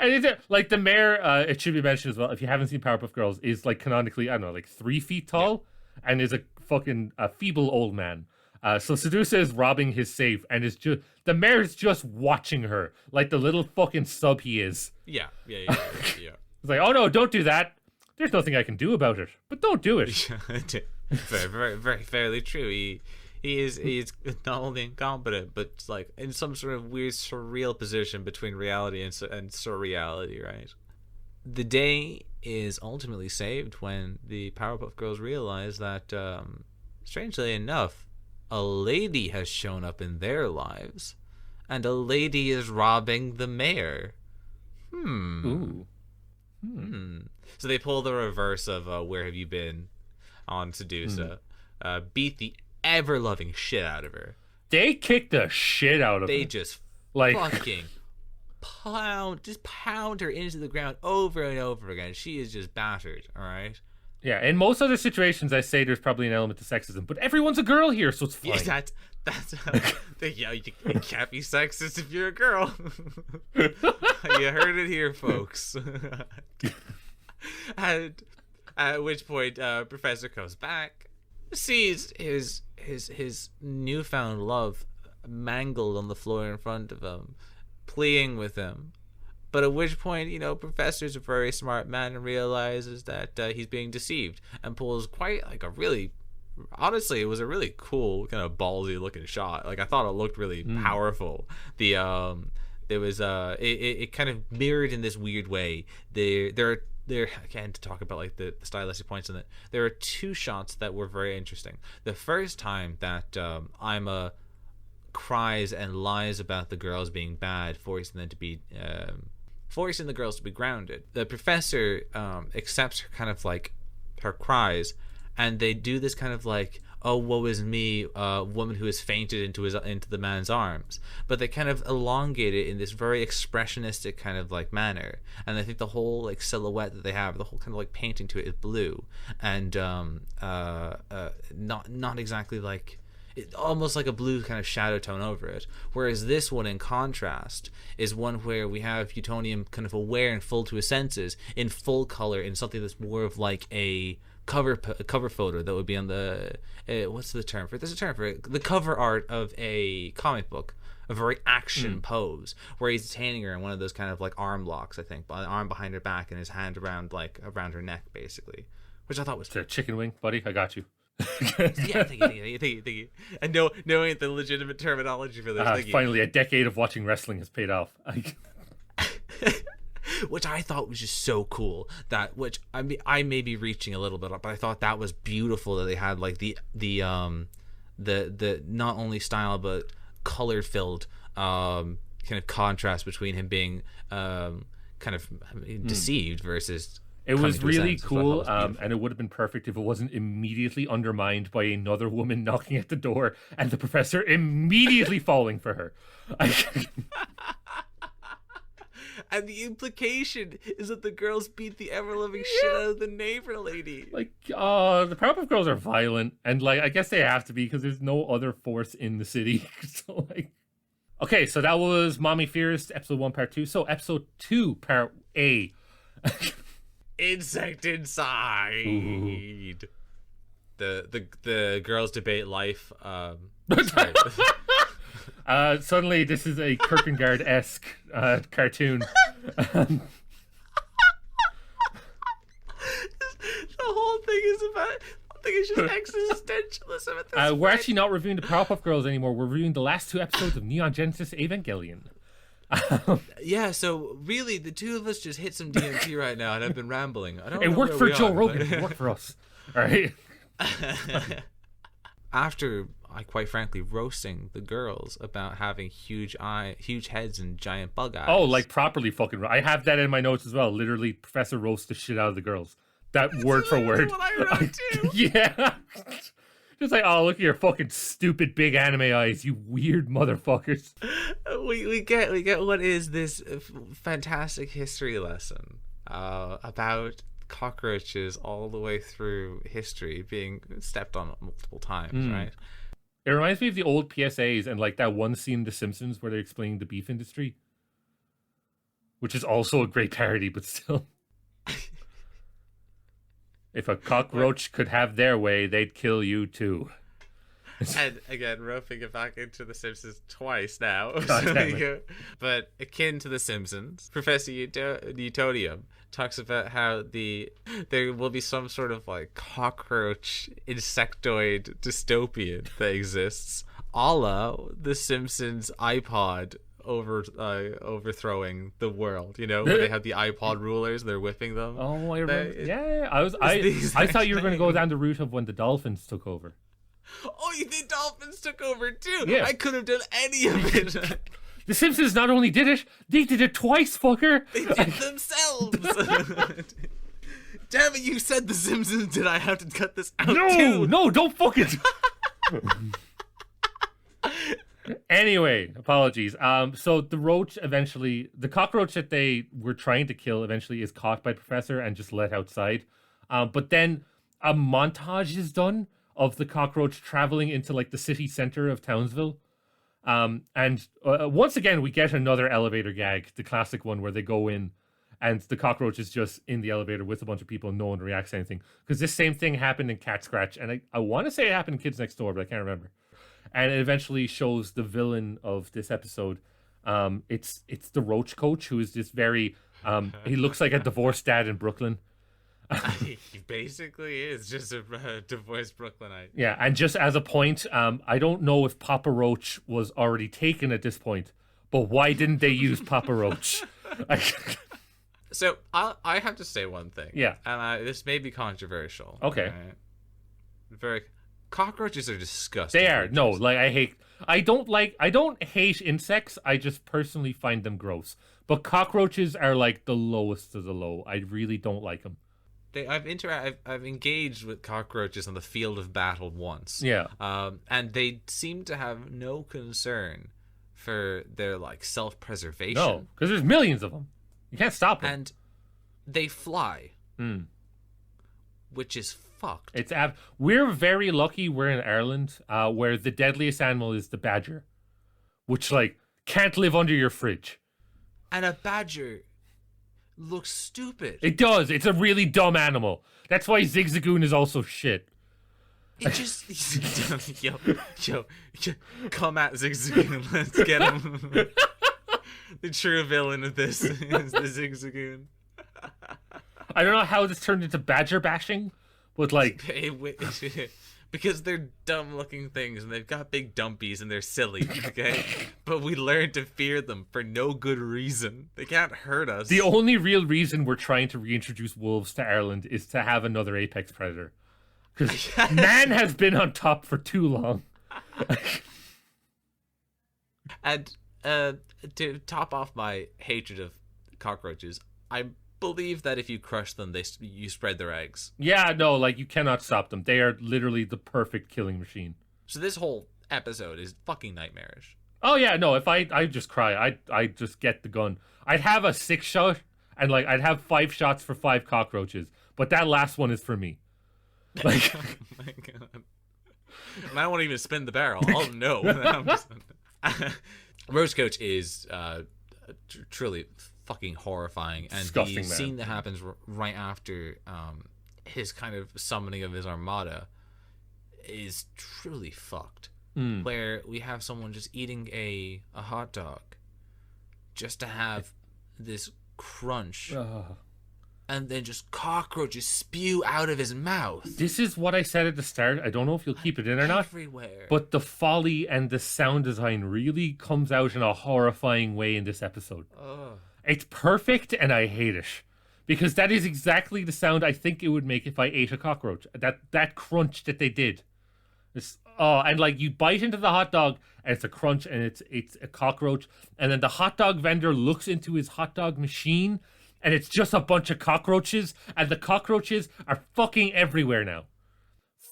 And is it like the mayor? It should be mentioned as well. If you haven't seen Powerpuff Girls, is like canonically, I don't know, like 3 feet tall, and is a fucking feeble old man. So Sedusa is robbing his safe, and is just the mayor's just watching her like the little fucking sub he is. Yeah. It's like, oh no, don't do that. There's nothing I can do about it, but don't do it. Very, very, very fairly true. He is not only incompetent, but like in some sort of weird surreal position between reality and surreality, right? The day is ultimately saved when the Powerpuff Girls realize that, strangely enough, a lady has shown up in their lives, and a lady is robbing the mayor. Ooh. So they pull the reverse of Where Have You Been on Sedusa, beat the ever-loving shit out of her. They kick the shit out of her. They just fucking pound her into the ground over and over again. She is just battered, all right? Yeah, in most other situations, I say there's probably an element of sexism, but everyone's a girl here, so it's fine. Yeah, you can't be sexist if you're a girl. You heard it here, folks. And at which point, Professor comes back, sees his newfound love mangled on the floor in front of him, pleading with him. But at which point, Professor's a very smart man and realizes that he's being deceived and pulls quite like honestly, it was a really cool kind of ballsy looking shot. Like I thought it looked really powerful. There was it kind of mirrored in this weird way. There again, to talk about like the stylistic points in it, there are 2 shots that were very interesting. The first time that Ima cries and lies about the girls being bad, forcing the girls to be grounded. The Professor accepts her kind of like her cries, and they do this kind of like, oh, woe is me, woman who has fainted into the man's arms. But they kind of elongate it in this very expressionistic kind of like manner. And I think the whole like silhouette that they have, the whole kind of like painting to it is blue, and not exactly like. Almost like a blue kind of shadow tone over it, whereas this one in contrast is one where we have Utonium kind of aware and full to his senses in full color, in something that's more of like a cover photo that would be on the what's the term for it? There's a term for it. The cover art of a comic book, a very action pose where he's detaining her in one of those kind of like arm locks, I think, an arm behind her back and his hand around her neck, basically, which I thought was a chicken wing, buddy. I got you. Yeah, thank you. And knowing the legitimate terminology for this. Finally, a decade of watching wrestling has paid off. Which I thought was just so cool. Which I may be reaching a little bit up, but I thought that was beautiful that they had like the not only style but color filled kind of contrast between him being kind of deceived versus. It was really cool, and it would have been perfect if it wasn't immediately undermined by another woman knocking at the door and the professor immediately falling for her. And the implication is that the girls beat the ever-loving shit out of the neighbor lady. Like, the Powerpuff Girls are violent, and like I guess they have to be because there's no other force in the city. So like, okay, so that was Mommy Fears, episode 1, part 2. So episode 2, part A. Insect inside. Ooh. The girls debate life. Suddenly this is a Kierkegaard-esque cartoon. The whole thing is about. I think it's just existentialism at this We're actually not reviewing the Powerpuff Girls anymore. We're reviewing the last 2 episodes of Neon Genesis Evangelion. Yeah, so really the two of us just hit some DMT right now, and I've been rambling. It worked for Joe Rogan. It worked for us. All right. After I quite frankly roasting the girls about having huge heads and giant bug eyes. Oh, like properly fucking. I have that in my notes as well. Literally, Professor roasts the shit out of the girls. That's word for word. What I wrote too. Yeah. Just like, oh, look at your fucking stupid big anime eyes, you weird motherfuckers. We get what is this fantastic history lesson about cockroaches all the way through history being stepped on multiple times, right? It reminds me of the old PSAs and like that one scene in The Simpsons where they're explaining the beef industry, which is also a great parody, but still. If a cockroach could have their way, they'd kill you too. And again, roping it back into The Simpsons twice now. God, but akin to The Simpsons, Professor Utonium talks about how there will be some sort of like cockroach insectoid dystopian that exists, a la The Simpsons iPod overthrowing the world, where they have the iPod rulers, they're whipping them. Oh, I remember. I thought you were going to go down the route of when the dolphins took over. Oh, you think dolphins took over too? Yeah. I couldn't have done any of it. The Simpsons not only did it, they did it twice, fucker. They did themselves. Damn it, you said The Simpsons. Did I have to cut this out too? No, don't fuck it. Anyway, apologies. So the cockroach that they were trying to kill eventually is caught by Professor and just let outside. But then a montage is done of the cockroach traveling into like the city center of Townsville. And once again, we get another elevator gag, the classic one where they go in and the cockroach is just in the elevator with a bunch of people and no one reacts to anything. Because this same thing happened in Cat Scratch. And I want to say it happened in Kids Next Door, but I can't remember. And it eventually shows the villain of this episode. It's the Roach Coach, who is this very... he looks like a divorced dad in Brooklyn. He basically is just a divorced Brooklynite. Yeah, and just as a point, I don't know if Papa Roach was already taken at this point, but why didn't they use Papa Roach? So I have to say one thing. Yeah. And this may be controversial. Okay. Right? Cockroaches are disgusting. They are. No, like I don't hate insects. I just personally find them gross. But cockroaches are like the lowest of the low. I really don't like them. I've engaged with cockroaches on the field of battle once. Yeah. And they seem to have no concern for their like self-preservation. No, because there's millions of them. You can't stop them. And they fly. Which is fucked. We're very lucky we're in Ireland, where the deadliest animal is the badger, which like can't live under your fridge. And a badger looks stupid. It does. It's a really dumb animal. That's why Zigzagoon is also shit. It just yo, come at Zigzagoon. Let's get him. The true villain of this is the Zigzagoon. I don't know how this turned into badger bashing, but like because they're dumb looking things and they've got big dumpies and they're silly, okay? But we learn to fear them for no good reason. They can't hurt us. The only real reason we're trying to reintroduce wolves to Ireland is to have another apex predator. Because man has been on top for too long. And to top off my hatred of cockroaches, I believe that if you crush them, you spread their eggs. Yeah, no, like you cannot stop them. They are literally the perfect killing machine. So this whole episode is fucking nightmarish. Oh yeah, no, if I just cry. I just get the gun. I'd have a 6-shot and like I'd have 5 shots for 5 cockroaches, but that last one is for me. Like, oh my god. And I won't even spin the barrel. Oh no. I'm just... Roach Coach is truly fucking horrifying, and disgusting, the man. scene that happens right after his kind of summoning of his armada is truly fucked. Where we have someone just eating a hot dog just to have this crunch, and then just cockroaches spew out of his mouth. This is what I said at the start. I don't know if you'll keep it in or not. Everywhere. But the folly and the sound design really comes out in a horrifying way in this episode. It's perfect, and I hate it. Because that is exactly the sound I think it would make if I ate a cockroach. That crunch that they did. And like you bite into the hot dog, and it's a crunch, and it's a cockroach. And then the hot dog vendor looks into his hot dog machine, and it's just a bunch of cockroaches, and the cockroaches are fucking everywhere now.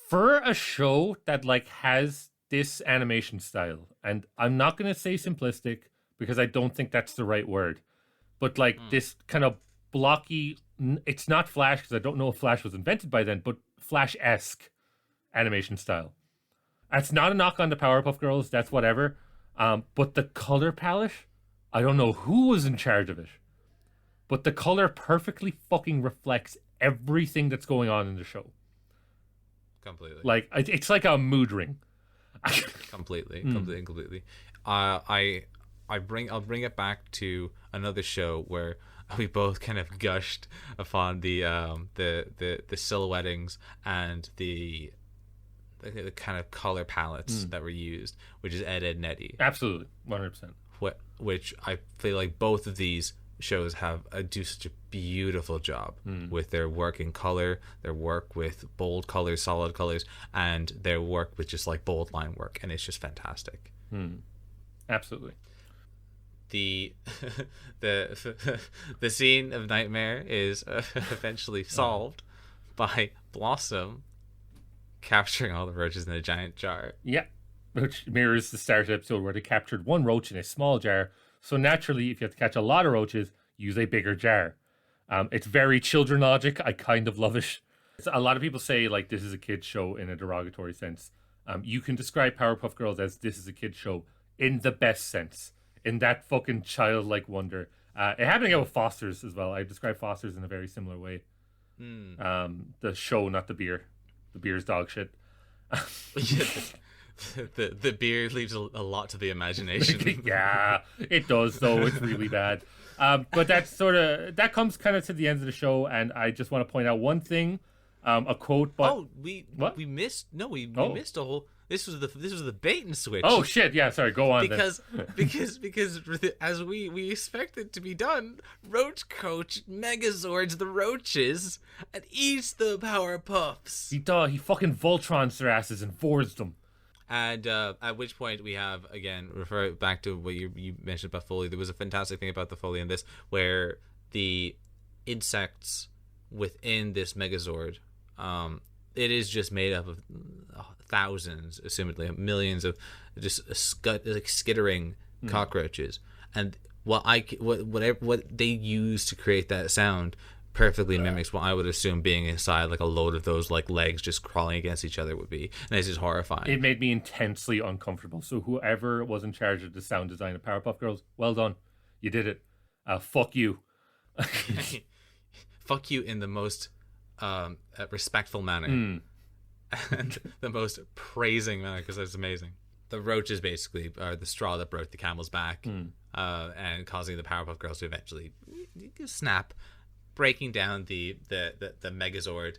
For a show that like has this animation style, and I'm not going to say simplistic because I don't think that's the right word, but like this kind of blocky, it's not Flash because I don't know if Flash was invented by then, but Flash-esque animation style. That's not a knock on the Powerpuff Girls, that's whatever. But the color palette, I don't know who was in charge of it, but the color perfectly fucking reflects everything that's going on in the show. Completely. Like, it's like a mood ring. Completely. I'll bring it back to another show where we both kind of gushed upon the silhouettings and the kind of color palettes that were used, which is Ed, Nettie. Absolutely, 100%. Which I feel like both of these shows do such a beautiful job with their work in color, their work with bold colors, solid colors, and their work with just like bold line work, and it's just fantastic. Absolutely. The scene of Nightmare is eventually solved by Blossom capturing all the roaches in a giant jar. Yeah, which mirrors the start of the episode where they captured one roach in a small jar. So naturally, if you have to catch a lot of roaches, use a bigger jar. It's very children logic. I kind of love it. A lot of people say like this is a kid's show in a derogatory sense. You can describe Powerpuff Girls as this is a kid's show in the best sense, in that fucking childlike wonder. It happened with Foster's as well. I describe Foster's in a very similar way. The show, not the beer. The beer's dog shit. The beer leaves a lot to the imagination. Yeah, it does though. It's really bad. But that comes kind of to the end of the show, and I just want to point out one thing. A quote. But we missed a whole. This was the bait and switch. Oh shit! Yeah, sorry. Go on. Because as we expected to be done, Roach Coach Megazords the roaches and eats the Powerpuffs. He fucking Voltrons their asses and forged them. And at which point we have, again, refer back to what you mentioned about Foley. There was a fantastic thing about the Foley in this, where the insects within this Megazord, it is just made up of thousands, assumedly millions of just skittering cockroaches, and what they use to create that sound perfectly mimics what I would assume being inside like a load of those like legs just crawling against each other would be, and this is horrifying. It made me intensely uncomfortable. So whoever was in charge of the sound design of Powerpuff Girls, well done, you did it. Fuck you. Fuck you in the most respectful manner. And the most praising manner, because that's amazing. The roaches basically are the straw that broke the camel's back, and causing the Powerpuff Girls to eventually snap, breaking down the Megazord,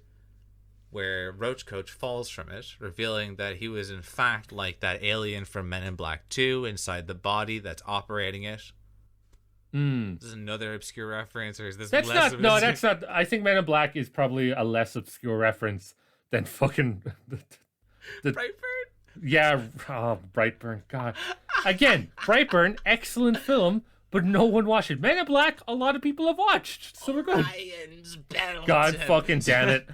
where Roach Coach falls from it, revealing that he was in fact like that alien from Men in Black 2 inside the body that's operating it. This is another obscure reference, or is this that's less not? No, that's not. I think Men in Black is probably a less obscure reference than fucking the Brightburn? Yeah, Brightburn. God, again, Brightburn, excellent film, but no one watched it. Men in Black, a lot of people have watched, so we're good. Orion's Battle. God fucking damn it.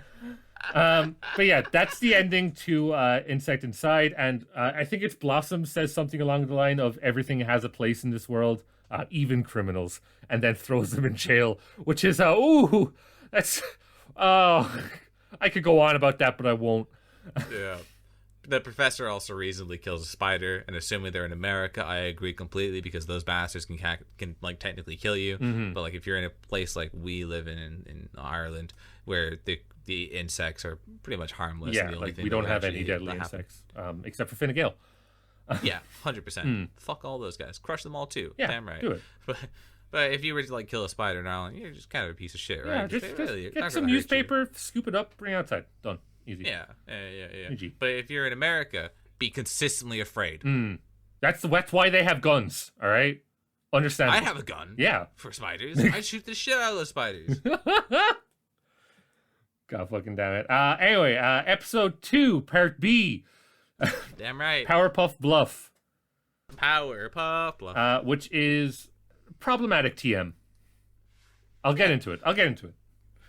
But yeah, that's the ending to Insect Inside, and I think it's Blossom says something along the line of everything has a place in this world, even criminals, and then throws them in jail, which is that's I could go on about that, but I won't. Yeah. The professor also reasonably kills a spider, and assuming they're in America, I agree completely, because those bastards can like technically kill you. But like if you're in a place like we live in Ireland, where the insects are pretty much harmless. Yeah, and the only like thing we don't have actually any deadly insects, except for Finn and Gale. Yeah, 100%. Fuck all those guys. Crush them all too. Yeah, damn right. do it. But if you were to like kill a spider in Ireland, you're just kind of a piece of shit, right? Yeah, just get some newspaper, scoop it up, bring it outside. Done. Easy. Yeah. Easy. But if you're in America, be consistently afraid. That's why they have guns. All right, understand? I have a gun. Yeah. For spiders, I shoot the shit out of those spiders. God fucking damn it. Anyway, episode 2, part B. Damn right. Powerpuff Bluff. Powerpuff Bluff. Which is problematic TM. I'll get into it.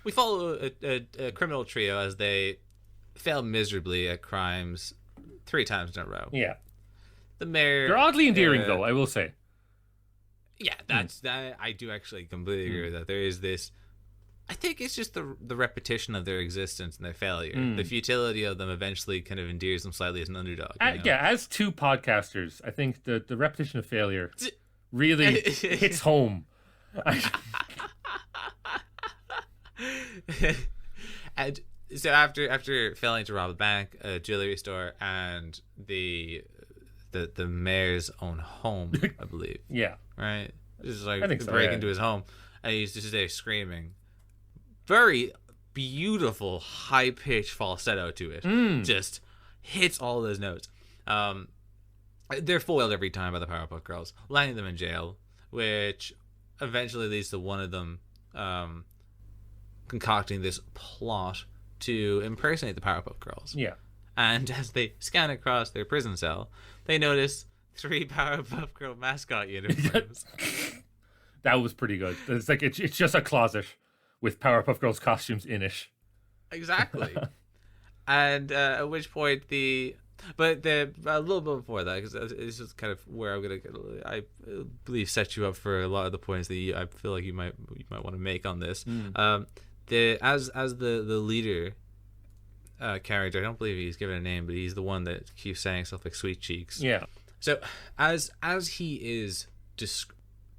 We follow a criminal trio as they fail miserably at crimes 3 times in a row. Yeah. The mayor... They're oddly endearing, though, I will say. Yeah, that. I do actually completely agree with that. There is this... I think it's just the repetition of their existence and their failure. The futility of them eventually kind of endears them slightly as an underdog. Yeah, as 2 podcasters, I think the repetition of failure really hits home. And so after failing to rob a bank, a jewelry store, and the mayor's own home, I believe. Yeah. Right? Just like I think so, break into his home, and he's just there screaming. Very beautiful, high-pitched falsetto to it. Just hits all those notes. They're foiled every time by the Powerpuff Girls, landing them in jail, which eventually leads to one of them concocting this plot to impersonate the Powerpuff Girls. Yeah. And as they scan across their prison cell, they notice 3 Powerpuff Girl mascot uniforms. That was pretty good. It's like it's just a closet with Powerpuff Girls costumes in it. Exactly. And at which point a little bit before that, because this is kind of where I'm gonna, I believe, set you up for a lot of the points that I feel like you might want to make on this. As the leader character, I don't believe he's given a name, but he's the one that keeps saying stuff like "sweet cheeks." Yeah. So as he is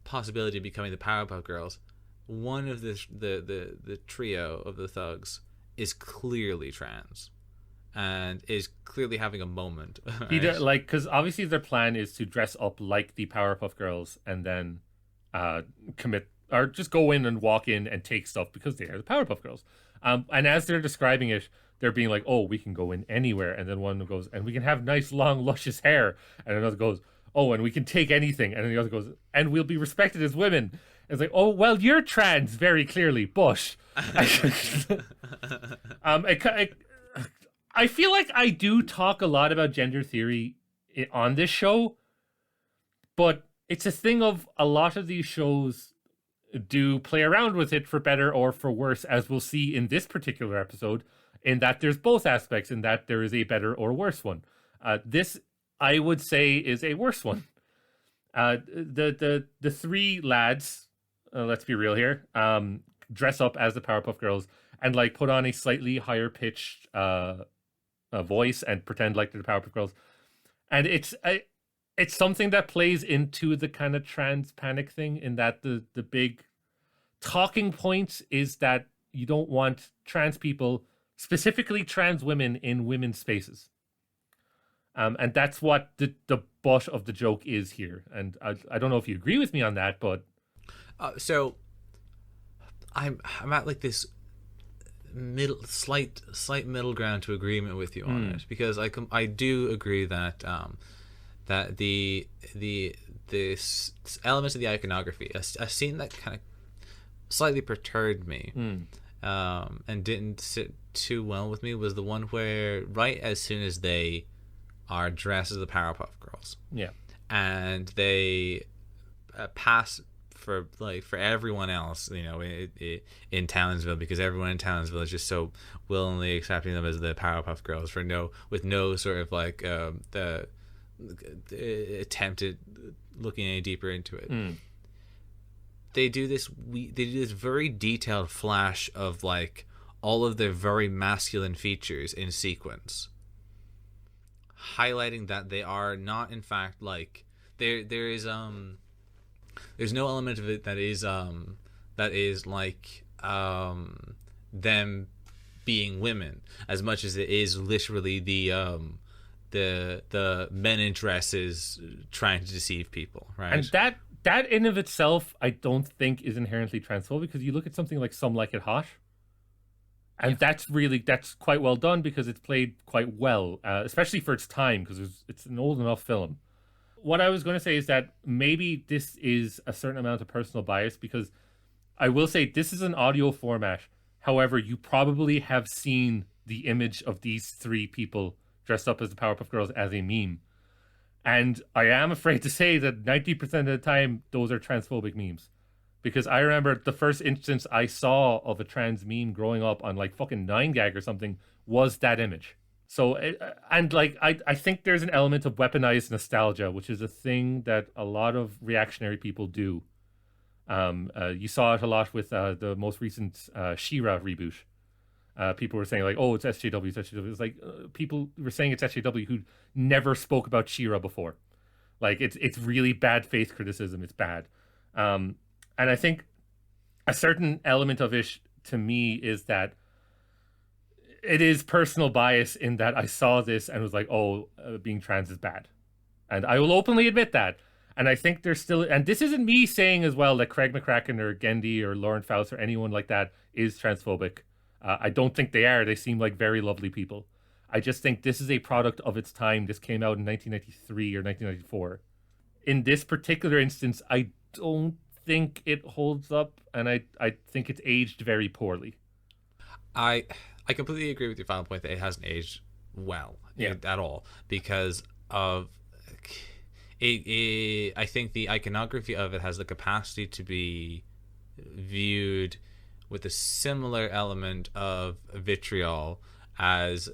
possibility of becoming the Powerpuff Girls, one of the trio of the thugs is clearly trans and is clearly having a moment. Right? Like, because obviously their plan is to dress up like the Powerpuff Girls and then commit, or just go in and walk in and take stuff because they are the Powerpuff Girls. And as they're describing it, they're being like, "Oh, we can go in anywhere," and then one goes, "And we can have nice, long, luscious hair," and another goes, "Oh, and we can take anything," and then the other goes, "And we'll be respected as women." And it's like, "Oh, well, you're trans, very clearly, but." I feel like I do talk a lot about gender theory on this show, but it's a thing of a lot of these shows do play around with it for better or for worse, as we'll see in this particular episode, in that there's both aspects, in that there is a better or worse one. This, I would say, is a worse one. The 3 lads, let's be real here, dress up as the Powerpuff Girls and like put on a slightly higher pitched voice and pretend like they're the Powerpuff Girls, and it's something that plays into the kind of trans panic thing, in that the big talking point is that you don't want trans people, specifically trans women, in women's spaces. And that's what the butt of the joke is here. And I don't know if you agree with me on that, but so I'm at like this slight middle ground to agreement with you on it, because I do agree that that the elements of the iconography, a scene that kind of slightly perturbed me and didn't sit too well with me, was the one where right as soon as they are dressed as the Powerpuff Girls, and they pass for everyone else, you know, in Townsville, because everyone in Townsville is just so willingly accepting them as the Powerpuff Girls with no sort of like the attempt at looking any deeper into it. They do this very detailed flash of like all of their very masculine features in sequence, highlighting that they are not in fact like there's no element of it that is like them being women, as much as it is literally the men in dresses trying to deceive people, right? And that in of itself, I don't think is inherently transphobic, because you look at something like Some Like It Hot, and that's quite well done, because it's played quite well, especially for its time, because it's an old enough film. What I was going to say is that maybe this is a certain amount of personal bias, because I will say this is an audio format. However, you probably have seen the image of these three people dressed up as the Powerpuff Girls as a meme. And I am afraid to say that 90% of the time, those are transphobic memes. Because I remember the first instance I saw of a trans meme growing up on like fucking 9gag or something was that image. So, and like, I think there's an element of weaponized nostalgia, which is a thing that a lot of reactionary people do. You saw it a lot with the most recent She-Ra reboot. People were saying like, oh, it's SJW, it's SJW. It's like people were saying it's SJW who never spoke about She-Ra before. Like, it's really bad faith criticism. It's bad. And I think a certain element of it to me is that it is personal bias, in that I saw this and was like, oh, being trans is bad. And I will openly admit that. And I think there's still, and this isn't me saying as well that Craig McCracken or Gendy or Lauren Faust or anyone like that is transphobic. I don't think they are. They seem like very lovely people. I just think this is a product of its time. This came out in 1993 or 1994. In this particular instance, I don't think it holds up, and I think it's aged very poorly. I completely agree with your final point that it hasn't aged well at all, because of it. I think the iconography of it has the capacity to be viewed with a similar element of vitriol as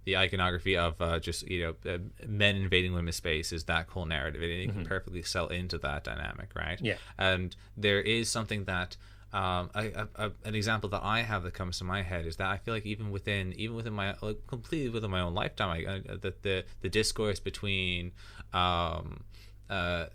the iconography of just men invading women's space is that whole narrative. It can perfectly sell into that dynamic, right? Yeah. And there is something that an example that I have that comes to my head is that I feel like even within my completely within my own lifetime, that the discourse between the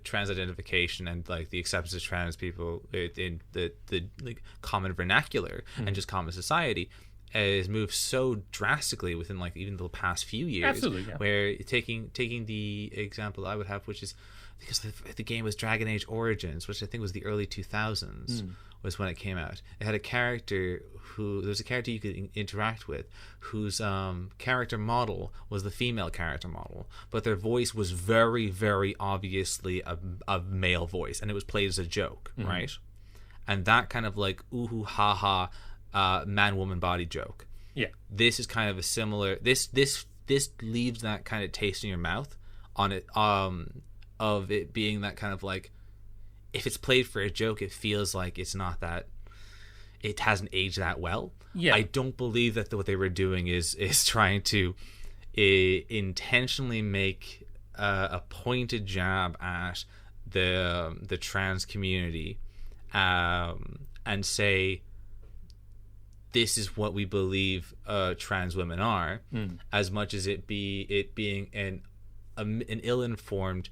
trans identification and like the acceptance of trans people in the like common vernacular and just common society has moved so drastically within like even the past few years. Absolutely, yeah. Where taking the example I would have, which is because the game was Dragon Age Origins, which I think was the early 2000s was when it came out. It had a character there was a character you could interact with whose character model was the female character model, but their voice was very, very obviously a male voice, and it was played as a joke, right? And that kind of like ooh ha ha man-woman body joke. Yeah. This is kind of a similar. This leaves that kind of taste in your mouth on it. Of it being that kind of like, if it's played for a joke, it feels like it's not that. It hasn't aged that well. Yeah. I don't believe that what they were doing is trying to intentionally make a pointed jab at the trans community and say, this is what we believe trans women are, as much as it being an ill-informed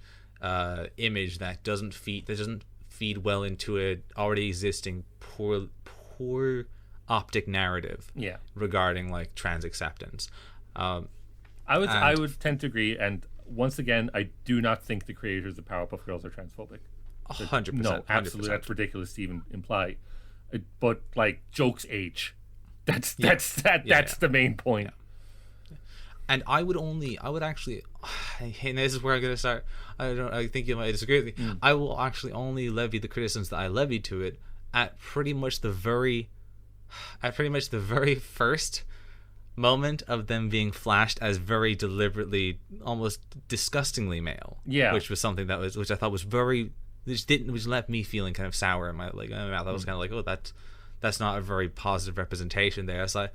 image that doesn't feed well into a already existing poor optic narrative. Yeah. Regarding like trans acceptance. I would tend to agree, and once again, I do not think the creators of Powerpuff Girls are transphobic. 100%. No, absolutely, 100%. that's ridiculous to even imply. But like, jokes age. That's the main point. Yeah. And I would actually, and this is where I'm gonna start. I think you might disagree with me. I will actually only levy the criticisms that I levied to it at pretty much the very first moment of them being flashed as very deliberately, almost disgustingly male. Yeah, which was something which I thought was which left me feeling kind of sour in my mouth. I was kind of like, oh, that's not a very positive representation there. It's like,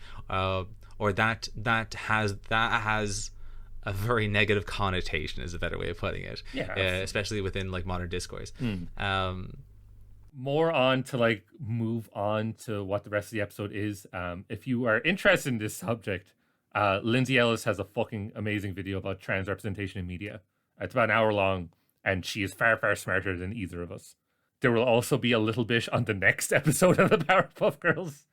or that has a very negative connotation is a better way of putting it. Yeah, especially within like modern discourse. More on to like move on to what the rest of the episode is. If you are interested in this subject, Lindsay Ellis has a fucking amazing video about trans representation in media. It's about an hour long, and she is far, far smarter than either of us. There will also be a little bit on the next episode of the Powerpuff Girls.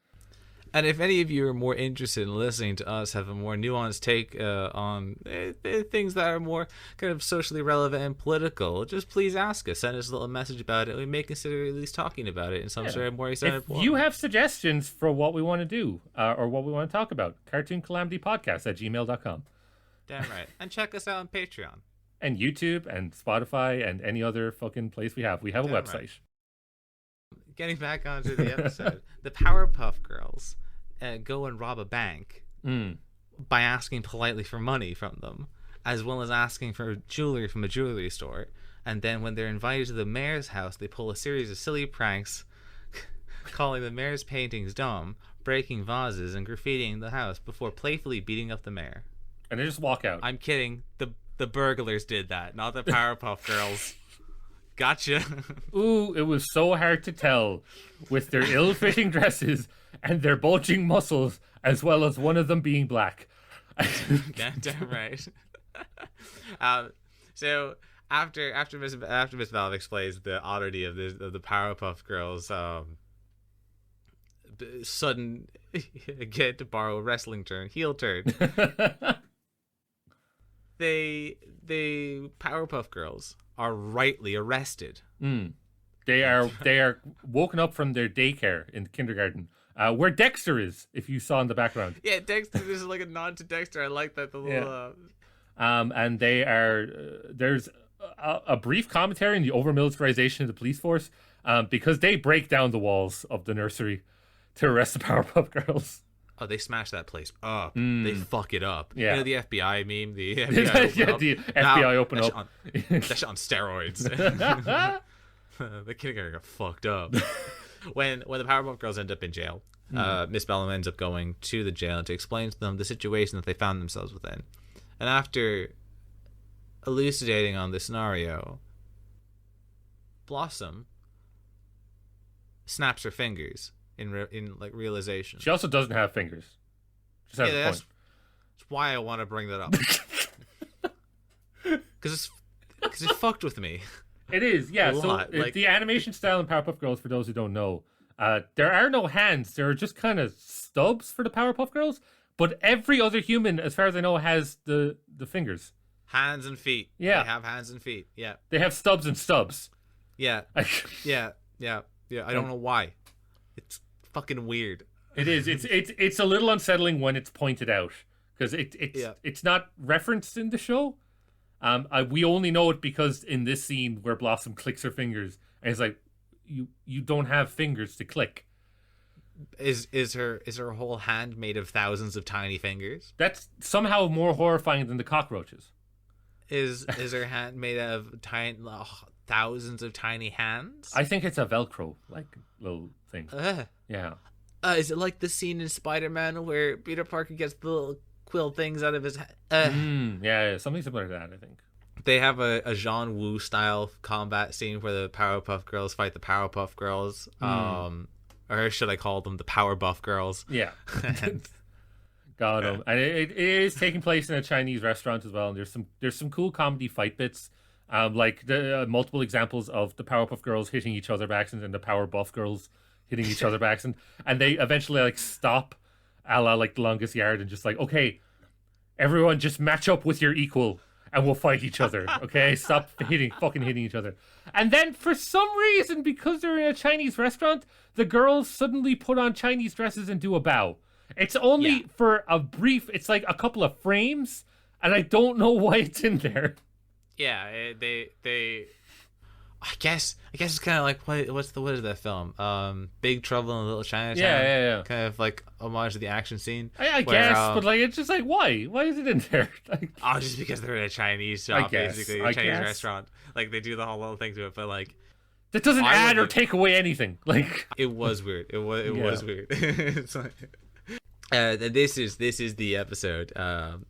And if any of you are more interested in listening to us have a more nuanced take on things that are more kind of socially relevant and political, just please ask us. Send us a little message about it. We may consider at least talking about it in some sort of more extended form. If you have suggestions for what we want to do or what we want to talk about, cartooncalamitypodcast@gmail.com. Damn right. And check us out on Patreon. And YouTube and Spotify and any other fucking place we have. We have a website. Right. Getting back onto the episode, the Powerpuff Girls go and rob a bank by asking politely for money from them, as well as asking for jewelry from a jewelry store. And then when they're invited to the mayor's house, they pull a series of silly pranks, calling the mayor's paintings dumb, breaking vases, and graffitiing the house before playfully beating up the mayor. And they just walk out. I'm kidding. The burglars did that, not the Powerpuff Girls. Gotcha. Ooh, it was so hard to tell with their ill-fitting dresses and their bulging muscles, as well as one of them being black. Damn right. So after Miss Valve explains the oddity of the Powerpuff Girls, sudden get to borrow a wrestling term, heel turn. The Powerpuff Girls are rightly arrested. They are woken up from their daycare in kindergarten, where Dexter is. If you saw in the background, yeah, Dexter. This is like a nod to Dexter. I like that. The little. And they are. There's a brief commentary on the over-militarization of the police force, because they break down the walls of the nursery to arrest the Powerpuff Girls. Oh, they smash that place up. They fuck it up. Yeah. You know the FBI meme? The FBI the FBI open up. That's on steroids. The kindergarten got fucked up. When the Powerpuff Girls end up in jail, Miss Bellum ends up going to the jail to explain to them the situation that they found themselves within. And after elucidating on the scenario, Blossom snaps her fingers in like realization. She also doesn't have fingers. That's why I want to bring that up. Because it's fucked with me. It is, yeah. So like, the animation style in Powerpuff Girls, for those who don't know, there are no hands. There are just kind of stubs for the Powerpuff Girls. But every other human, as far as I know, has the fingers. Hands and feet. Yeah. They have hands and feet. Yeah. They have stubs and stubs. Yeah. Yeah. I don't know why. It's fucking weird. It is. It's a little unsettling when it's pointed out, because it's not referenced in the show. We only know it because in this scene where Blossom clicks her fingers, and it's like, you don't have fingers to click. Is her whole hand made of thousands of tiny fingers? That's somehow more horrifying than the cockroaches. Is her hand made of thousands of tiny hands? I think it's a Velcro like little thing. Yeah. Is it like the scene in Spider-Man where Peter Parker gets the little quill things out of his head? Yeah, something similar to that, I think. They have a Jean Wu style combat scene where the Powerpuff Girls fight the Powerpuff Girls. Or should I call them the Powerbuff Girls? Yeah. Got them. And it is taking place in a Chinese restaurant as well. And there's some cool comedy fight bits. Like the multiple examples of the Powerpuff Girls hitting each other by accident and the Powerpuff Girls hitting each other by accident, and they eventually like stop, a la like The Longest Yard, and just like, okay, everyone just match up with your equal and we'll fight each other. Okay, stop fucking hitting each other. And then for some reason, because they're in a Chinese restaurant, the girls suddenly put on Chinese dresses and do a bow. It's only for a brief. It's like a couple of frames, and I don't know why it's in there. Yeah, they. I guess it's kind of like what is that film? Big Trouble in Little Chinatown. Yeah. Kind of like homage to the action scene. I guess, but like it's just like why? Why is it in there? Like, just because they're in a Chinese shop, basically a Chinese restaurant. Like they do the whole little thing to it, but like that doesn't add or take away anything. Like it was weird. It was weird. It's like. This is the episode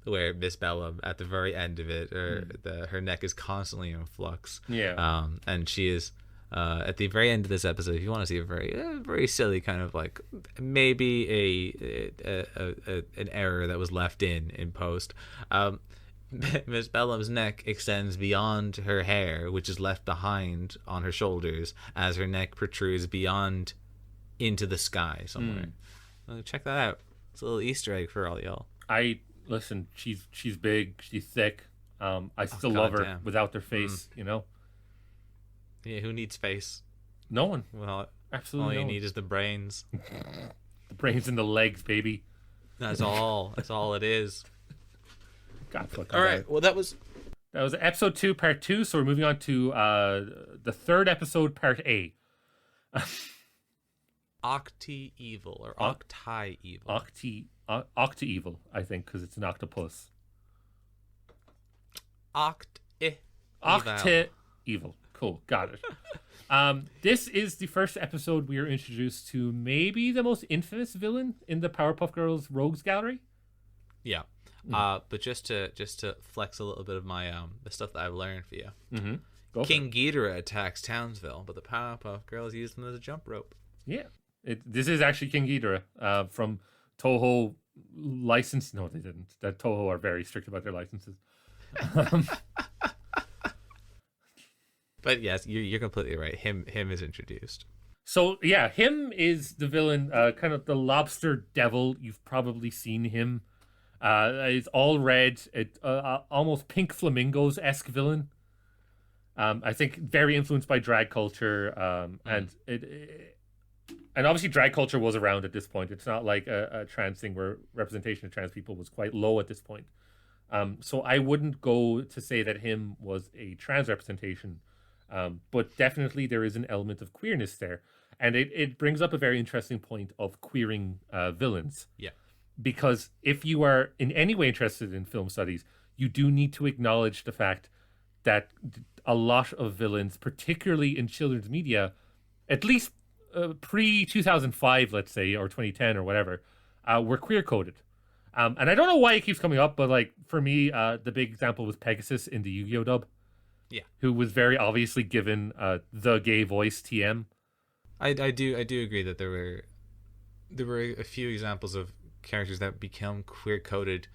where Miss Bellum, at the very end of it, her neck is constantly in flux. Yeah. And she is at the very end of this episode. If you want to see a very silly kind of like maybe an error that was left in post. Miss Bellum's neck extends beyond her hair, which is left behind on her shoulders, as her neck protrudes beyond into the sky somewhere. Check that out. It's a little Easter egg for all y'all. Listen. She's big. She's thick. I still love her without their face. You know. Yeah. Who needs face? No one. Well, absolutely. All you need is the brains. The brains and the legs, baby. That's all. That's all it is. God fucking. All right. Well, that was episode 2, part 2. So we're moving on to the third episode, part A. Octi-evil or Octi-evil. Octi-evil, I think, because it's an octopus. Octi-evil. Cool, got it. This is the first episode we are introduced to maybe the most infamous villain in the Powerpuff Girls Rogues Gallery. Yeah. But just to flex a little bit of my the stuff that I've learned for you. King Ghidorah attacks Townsville, but the Powerpuff Girls use them as a jump rope. Yeah. This is actually King Ghidorah from Toho license. No, they didn't. That Toho are very strict about their licenses. But yes, you're completely right. Him is introduced. So yeah, him is the villain, kind of the lobster devil. You've probably seen him. It's all red. Almost pink flamingos-esque villain. I think very influenced by drag culture, and obviously drag culture was around at this point. It's not like a trans thing where representation of trans people was quite low at this point. So I wouldn't go to say that him was a trans representation, but definitely there is an element of queerness there. And it brings up a very interesting point of queering villains. Yeah. Because if you are in any way interested in film studies, you do need to acknowledge the fact that a lot of villains, particularly in children's media, at least pre-2005, let's say, or 2010 or whatever, were queer-coded. And I don't know why it keeps coming up, but like for me, the big example was Pegasus in the Yu-Gi-Oh dub. Yeah. Who was very obviously given the gay voice TM. I do agree that there were a few examples of characters that become queer-coded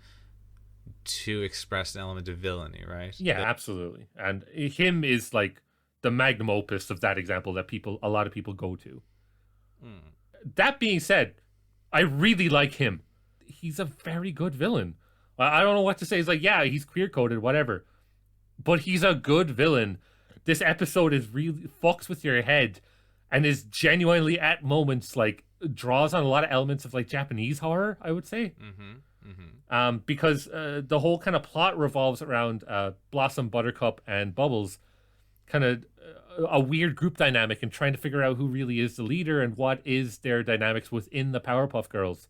to express an element of villainy, right? Yeah, absolutely. And him is like the magnum opus of that example that a lot of people go to. That being said, I really like him. He's a very good villain. I don't know what to say. It's like, yeah, he's queer-coded, whatever. But he's a good villain. This episode is really fucks with your head and is genuinely at moments like draws on a lot of elements of like Japanese horror, I would say. Because the whole kind of plot revolves around Blossom, Buttercup, and Bubbles, kind of a weird group dynamic and trying to figure out who really is the leader and what is their dynamics within the Powerpuff Girls.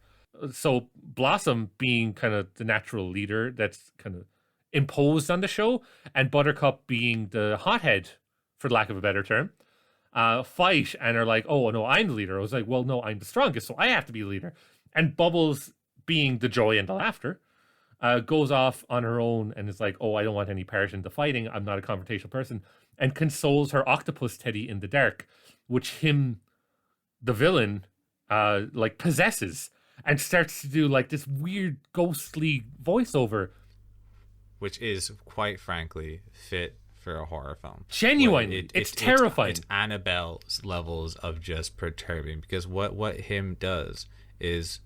So Blossom being kind of the natural leader that's kind of imposed on the show, and Buttercup being the hothead, for lack of a better term, fight and are like, oh no, I'm the leader. I was like, well, no, I'm the strongest, so I have to be the leader. And Bubbles, being the joy and the laughter, goes off on her own and is like, oh, I don't want any part in the fighting. I'm not a confrontational person. And consoles her octopus teddy in the dark, which him, the villain, like possesses and starts to do like this weird ghostly voiceover. Which is, quite frankly, fit for a horror film. Genuinely, it's terrifying. It's Annabelle's levels of just perturbing, because what him does is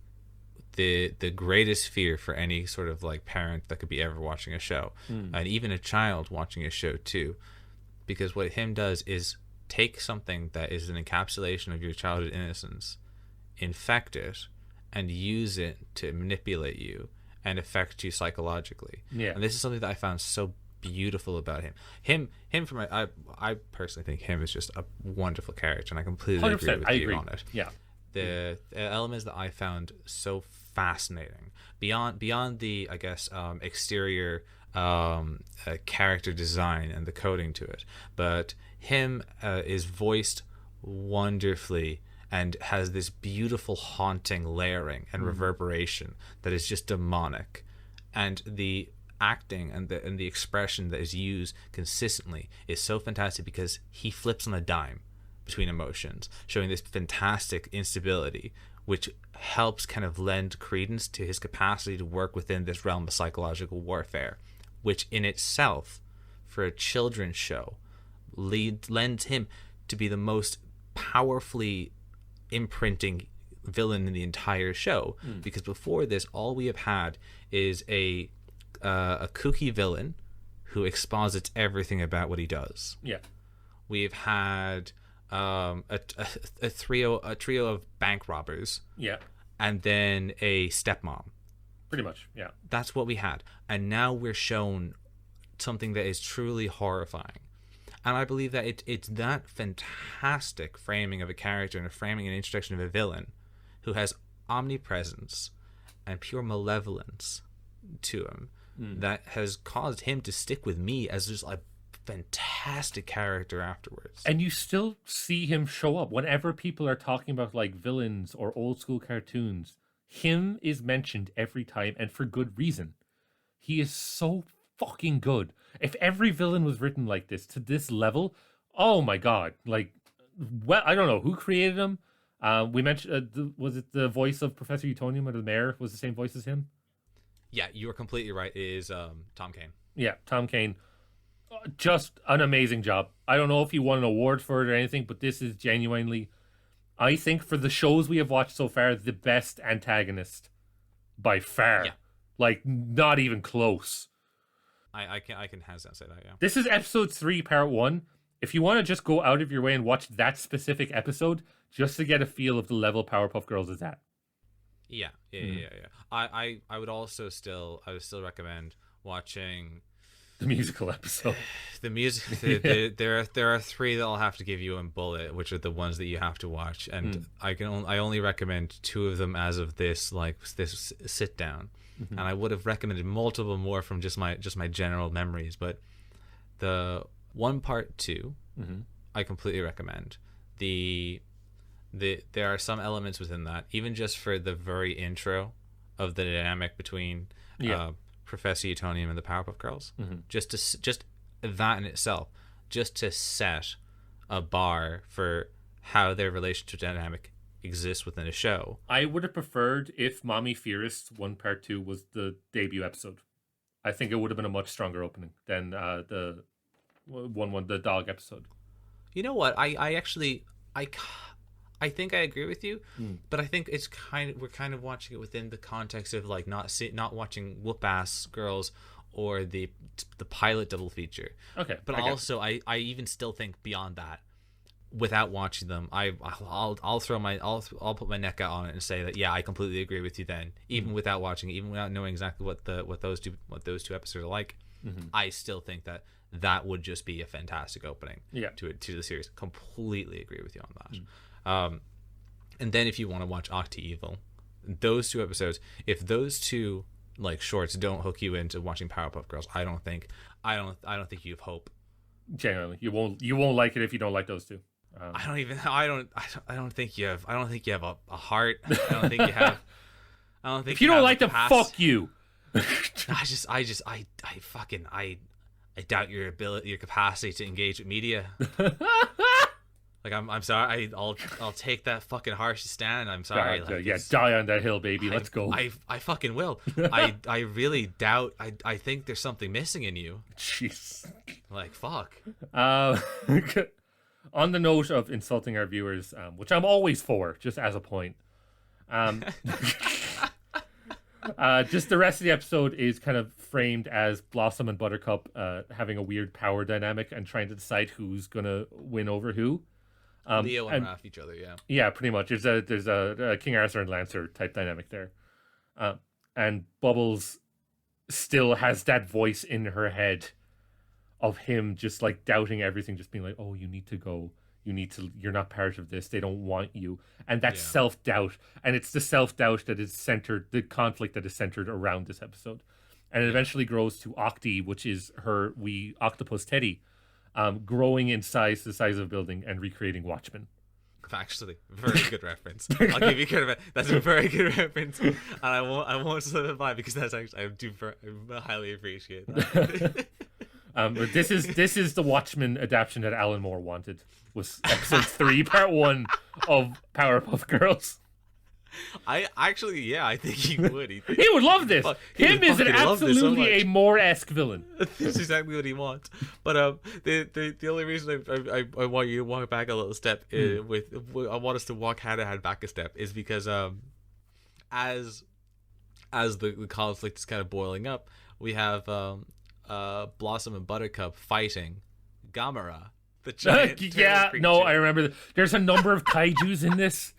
the greatest fear for any sort of like parent that could be ever watching a show, and even a child watching a show too, because what him does is take something that is an encapsulation of your childhood innocence, infect it, and use it to manipulate you and affect you psychologically. Yeah. And this is something that I found so beautiful about him. Him from I personally think him is just a wonderful character, and I completely agree with you on it. Yeah. The elements that I found so fascinating beyond the, I guess, exterior character design and the coding to it, but him is voiced wonderfully and has this beautiful haunting layering and reverberation that is just demonic, and the acting and the expression that is used consistently is so fantastic, because he flips on a dime between emotions, showing this fantastic instability, which helps kind of lend credence to his capacity to work within this realm of psychological warfare, which in itself, for a children's show, lends him to be the most powerfully imprinting villain in the entire show. Because before this, all we have had is a kooky villain who exposits everything about what he does. Yeah. We've had a trio of bank robbers. Yeah. And then a stepmom. Pretty much, yeah. That's what we had. And now we're shown something that is truly horrifying. And I believe that it's that fantastic framing of a character and a framing and introduction of a villain who has omnipresence and pure malevolence to him that has caused him to stick with me as just a fantastic character afterwards. And you still see him show up whenever people are talking about like villains or old school cartoons. Him is mentioned every time, and for good reason. He is so fucking good. If every villain was written like this to this level, oh my god! Like, well, I don't know who created him. We mentioned was it the voice of Professor Utonium or the mayor was the same voice as him? Yeah, you are completely right. It is Tom Kane. Yeah, Tom Kane. Just an amazing job. I don't know if he won an award for it or anything, but this is genuinely, I think, for the shows we have watched so far, the best antagonist by far. Yeah. Like, not even close. I can hands down say that, yeah. This is episode 3, part 1. If you want to just go out of your way and watch that specific episode, just to get a feel of the level Powerpuff Girls is at. Yeah. I would still recommend watching the musical episode. The music. There are 3 that I'll have to give you in bullet, which are the ones that you have to watch, and I only recommend 2 of them as of this sit down, and I would have recommended multiple more from just my general memories, but the part 2, I completely recommend. There are some elements within that, even just for the very intro of the dynamic between Professor Utonium and the Powerpuff Girls. Just that in itself, just to set a bar for how their relationship dynamic exists within a show. I would have preferred if Mommy Fearist 1 Part 2 was the debut episode. I think it would have been a much stronger opening than the the dog episode. You know what? I think I agree with you, but I think it's we're kind of watching it within the context of like not watching Whoop-Ass Girls or the pilot double feature. Okay, but I even still think beyond that, without watching them, I'll put my neck out on it and say that I completely agree with you. Then even without watching it, even without knowing exactly what those two episodes are like, I still think that would just be a fantastic opening to the series. Completely agree with you on that. And then if you want to watch Octa-Evil, those 2 episodes, if those 2 like shorts don't hook you into watching Powerpuff Girls, I don't think you have hope. Generally, you won't like it if you don't like those 2. I don't think you have a heart. I don't think you have. I don't think if you don't like them, fuck you. I doubt your capacity to engage with media. Like I'm sorry. I'll take that fucking harsh stand. I'm sorry. God, like, yeah, die on that hill, baby. Let's go. I fucking will. I really doubt. I think there's something missing in you. Jeez. Like fuck. On the note of insulting our viewers, which I'm always for, just as a point. Just the rest of the episode is kind of framed as Blossom and Buttercup having a weird power dynamic and trying to decide who's gonna win over who. Leo and Raph each other, yeah. Yeah, pretty much. There's a King Arthur and Lancer type dynamic there, and Bubbles still has that voice in her head of him just like doubting everything, just being like, "Oh, you need to go. You're not part of this. They don't want you." And that's self-doubt, and it's the self-doubt that is centered, the conflict that is centered around this episode, and it eventually grows to Octi, which is her wee octopus Teddy. Growing in size, the size of a building, and recreating Watchmen. Actually, very good reference. I'll give you credit. That's a very good reference, and I won't slip it by because that's actually I highly appreciate that. But this is the Watchmen adaptation that Alan Moore wanted. Was episode 3, part 1 of Powerpuff Girls. I think he would. He would love this. Him is absolutely a Moore-esque villain. That's exactly what he wants. But the only reason I want you to walk back a little step I want us to walk hand in hand back a step is because as the conflict is kind of boiling up, we have Blossom and Buttercup fighting Gamera, the giant creature. I remember. There's a number of kaijus in this.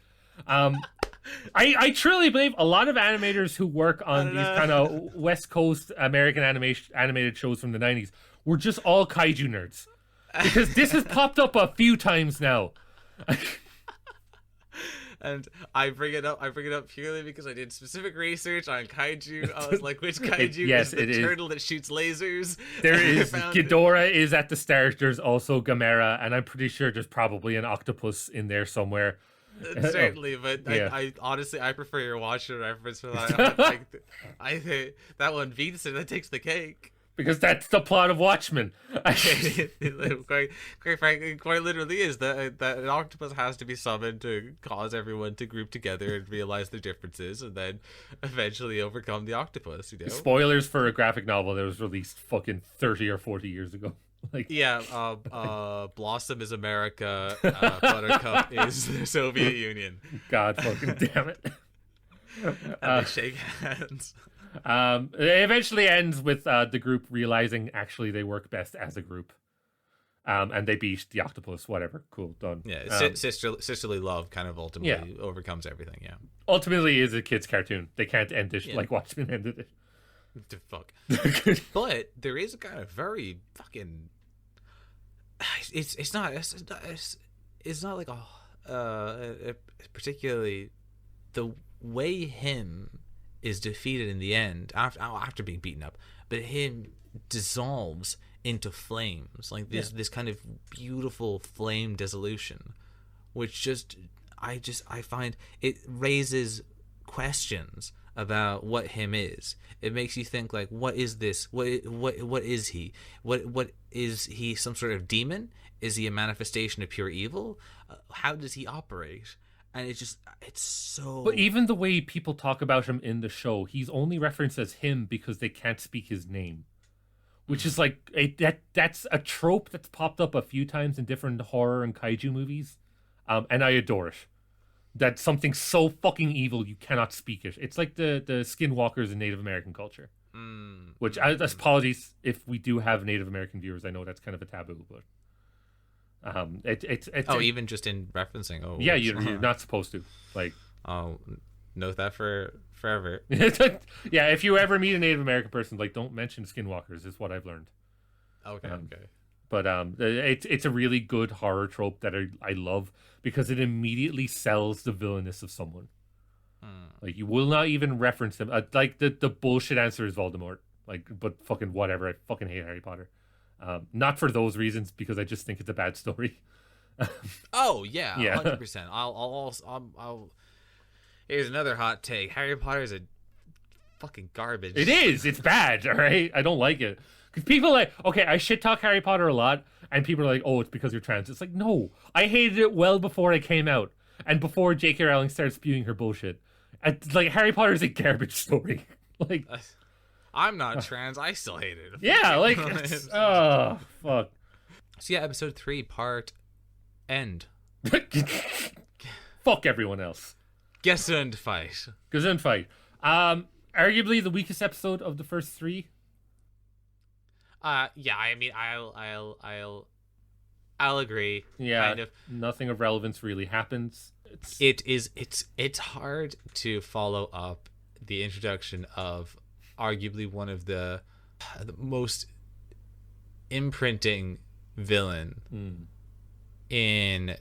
I truly believe a lot of animators who work on these kind of West Coast American animated shows from the 90s were just all kaiju nerds. Because this has popped up a few times now. And I bring it up purely because I did specific research on kaiju. I was like, which kaiju is the turtle that shoots lasers? There is Ghidorah is at the start. There's also Gamera, and I'm pretty sure there's probably an octopus in there somewhere. Certainly, but I honestly prefer your Watchmen reference for that. I think that one beats it. That takes the cake. Because that's the plot of Watchmen. quite frankly, quite literally is that an octopus has to be summoned to cause everyone to group together and realize their differences, and then eventually overcome the octopus. You know. Spoilers for a graphic novel that was released fucking 30 or 40 years ago. Blossom is America, Buttercup is the Soviet Union. God fucking damn it. And they shake hands. It eventually ends with the group realizing actually they work best as a group. And they beat the octopus, whatever. Cool, done. Yeah, sisterly love kind of ultimately overcomes everything, yeah. Ultimately is a kid's cartoon. They can't end it like Watchmen ended it. The fuck. But there is a kind of very fucking it's not like a particularly the way him is defeated in the end after being beaten up, but him dissolves into flames, like this kind of beautiful flame dissolution, which I find it raises questions about what him is. It makes you think like, what is this? What is he? What is he? Some sort of demon? Is he a manifestation of pure evil? How does he operate? And it's so. But even the way people talk about him in the show, he's only referenced as him because they can't speak his name, which is like that's a trope that's popped up a few times in different horror and kaiju movies, and I adore it. That's something so fucking evil you cannot speak it. It's like the skinwalkers in Native American culture. Which, apologies if we do have Native American viewers. I know that's kind of a taboo, but it's even just in referencing. Oh, yeah, you're not supposed to. Like, oh, note that for forever. Yeah, if you ever meet a Native American person, like, don't mention skinwalkers. Is what I've learned. Okay. Okay. But it's a really good horror trope that I love because it immediately sells the villainous of someone. Like, you will not even reference them. Like, the bullshit answer is Voldemort. Like, but fucking whatever. I fucking hate Harry Potter. Not for those reasons, because I just think it's a bad story. Oh yeah, 100%. I'll. Here's another hot take. Harry Potter is a fucking garbage. It is. It's bad. All right. I don't like it. Because people like, okay, I shit talk Harry Potter a lot, and people are like, oh, it's because you're trans. It's like, no, I hated it well before it came out, and before J.K. Rowling started spewing her bullshit. Like, Harry Potter is a garbage story. Like, I'm not trans. I still hate it. Yeah, like, oh, fuck. So yeah, episode 3, part end. Fuck everyone else. Gesundheit. Gesundheit. Arguably the weakest episode of the first 3. Yeah, I mean, I'll agree. Yeah, kind of. Nothing of relevance really happens. It's hard to follow up the introduction of arguably one of the most imprinting villain in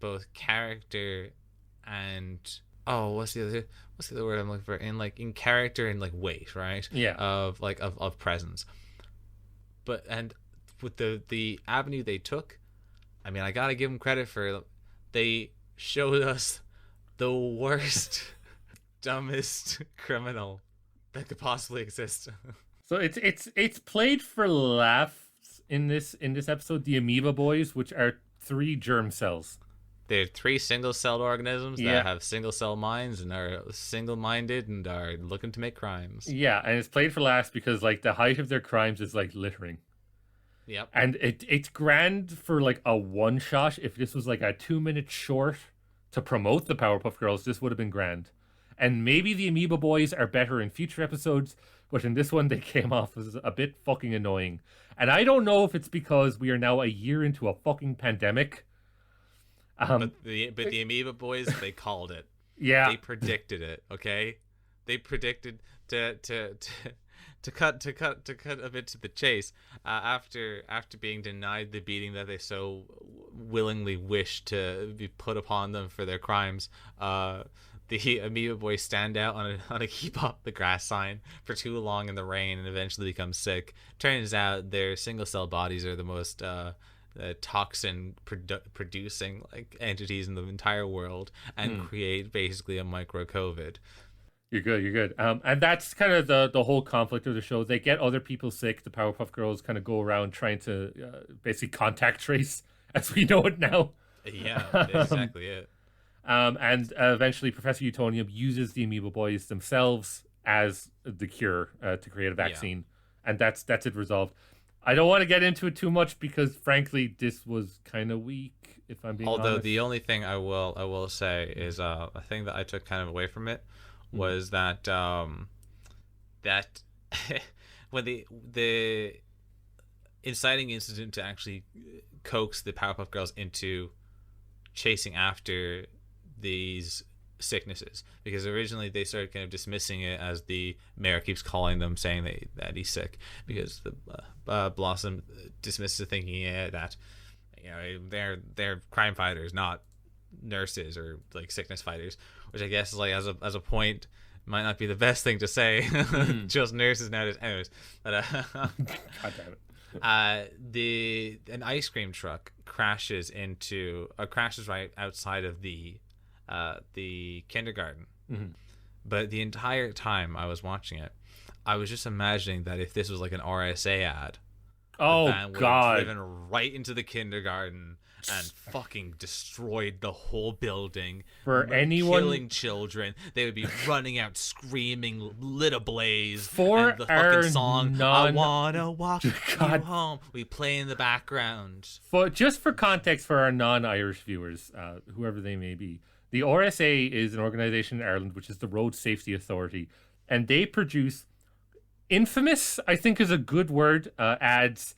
both character and what's the other word I'm looking for, in character and like weight, right? Yeah. Of presence. But and with the avenue they took, I mean, I gotta give them credit for they showed us the worst dumbest criminal that could possibly exist. So it's played for laughs in this episode. The Amoeba Boys, which are 3 germ cells. They're 3 single-celled organisms that have single-cell minds and are single-minded and are looking to make crimes. Yeah, and it's played for laughs because like the height of their crimes is like littering. Yep. And it's grand for like a one shot. If this was like a 2-minute short to promote the Powerpuff Girls, this would have been grand. And maybe the Amoeba Boys are better in future episodes, but in this one they came off as a bit fucking annoying. And I don't know if it's because we are now a year into a fucking pandemic. But the Amoeba Boys, they called it. Yeah. They predicted it, okay? They predicted to cut a bit to the chase, after being denied the beating that they so willingly wished to be put upon them for their crimes. The Amoeba Boys stand out on a keep up the grass sign for too long in the rain and eventually become sick. Turns out their single cell bodies are the most toxin producing like entities in the entire world and create basically a micro COVID. You're good. And that's kind of the whole conflict of the show. They get other people sick. The Powerpuff Girls kind of go around trying to basically contact trace as we know it now. Yeah, exactly it. And eventually Professor Utonium uses the Amoeba Boys themselves as the cure to create a vaccine. Yeah. And that's it resolved. I don't want to get into it too much because frankly this was kind of weak, if I'm being honest. Although the only thing I will say is a thing that I took kind of away from it was that that when the inciting incident to actually coax the Powerpuff Girls into chasing after these sicknesses, because originally they started kind of dismissing it as the mayor keeps calling them saying that he's sick, because the Blossom dismisses it thinking that they're crime fighters, not nurses or like sickness fighters, which I guess is like as a point might not be the best thing to say. Just nurses nowadays. Anyways, but God damn it. An ice cream truck crashes right outside of the kindergarten. But the entire time I was watching it, I was just imagining that if this was like an RSA ad, oh the van would God, have driven right into the kindergarten and fucking destroyed the whole building. For anyone killing children, they would be running out screaming, lit ablaze. For and the fucking song, I wanna walk you God. home, we play in the background. Just for context for our non-Irish viewers, whoever they may be, the RSA is an organization in Ireland which is the Road Safety Authority, and they produce infamous, I think is a good word, ads.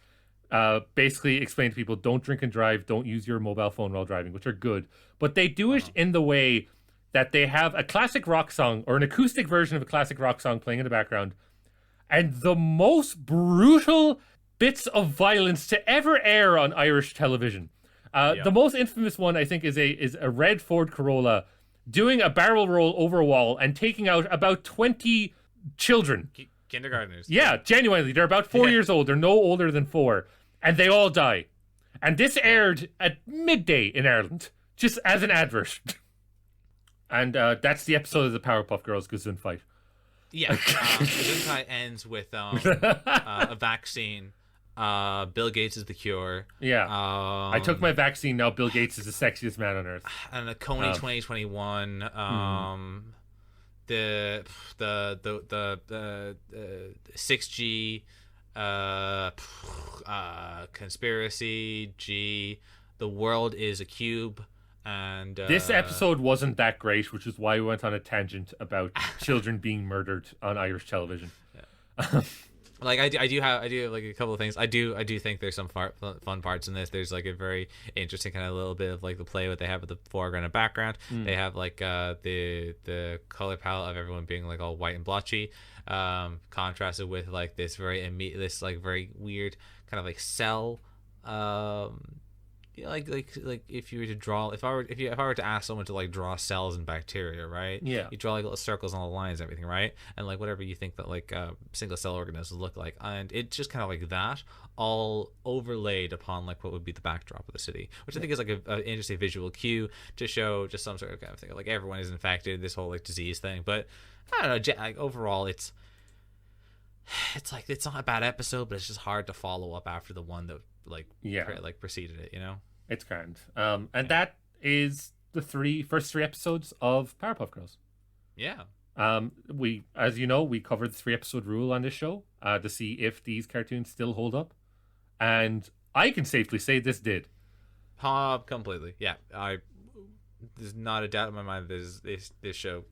Basically explain to people, don't drink and drive, don't use your mobile phone while driving, which are good. But they do it in the way that they have a classic rock song or an acoustic version of a classic rock song playing in the background. And the most brutal bits of violence to ever air on Irish television. The most infamous one, I think, is a red Ford Corolla doing a barrel roll over a wall and taking out about 20 children. Kindergartners. Yeah, genuinely. They're about 4 years old. They're no older than 4. And they all die. And this aired at midday in Ireland, just as an advert. And that's the episode of the Powerpuff Girls Gesundheit. Yeah, Gesundheit ends with a vaccine. Bill Gates is the cure. Yeah, I took my vaccine. Now Bill Gates is the sexiest man on earth. And the Coney 2021. The 6G, conspiracy G. The world is a cube. And this episode wasn't that great, which is why we went on a tangent about children being murdered on Irish television. Yeah. Like I do have like a couple of things. I do think there's some fun parts in this. There's like a very interesting kind of little bit of like the play what they have with the foreground and background. They have like the color palette of everyone being like all white and blotchy, contrasted with like this very very weird kind of like cell. Like if you were to draw, if I were to ask someone to like draw cells and bacteria, right? Yeah. You draw like little circles on the lines and everything, right? And like whatever you think that like single cell organisms look like, and it's just kind of like that, all overlaid upon like what would be the backdrop of the city, which I think is like an interesting visual cue to show just some sort of kind of thing. Like everyone is infected, this whole like disease thing, but I don't know. Like, overall, it's like it's not a bad episode, but it's just hard to follow up after the one that like preceded it, you know. It's grand. And that is the first three episodes of Powerpuff Girls. Yeah. We, as you know, we covered the 3-episode rule on this show to see if these cartoons still hold up, and I can safely say this did. Completely. Yeah. There's not a doubt in my mind this show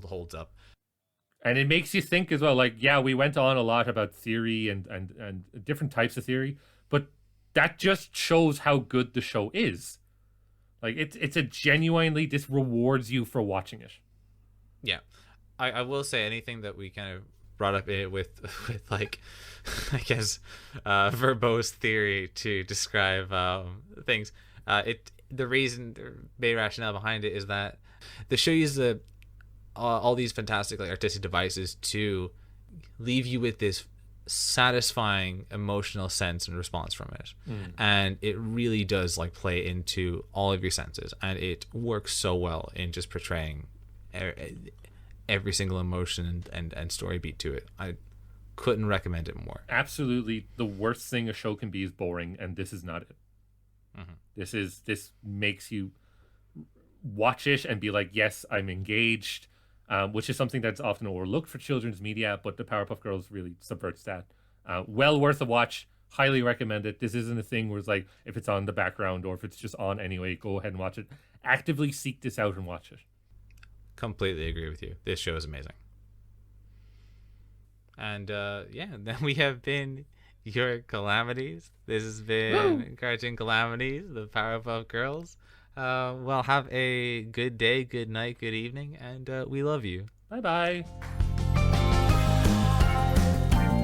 holds up. And it makes you think as well, like, yeah, we went on a lot about theory and different types of theory, but that just shows how good the show is. Like, it's a genuinely, this rewards you for watching it. Yeah. I will say anything that we kind of brought up with like, I guess, verbose theory to describe things. The main rationale behind it is that the show uses all these fantastic like artistic devices to leave you with this satisfying emotional sense and response from it, and it really does like play into all of your senses, and it works so well in just portraying every single emotion and story beat to it. I couldn't recommend it more. Absolutely, the worst thing a show can be is boring, and this is not it. This makes you watch it and be like, yes, I'm engaged. Which is something that's often overlooked for children's media, but the Powerpuff Girls really subverts that. Well worth a watch. Highly recommend it. This isn't a thing where it's like, if it's on the background or if it's just on anyway, go ahead and watch it. Actively seek this out and watch it. Completely agree with you. This show is amazing. And then we have been your Calamities. This has been Cartoon Calamities, the Powerpuff Girls. Well, have a good day, good night, good evening, and we love you. Bye-bye.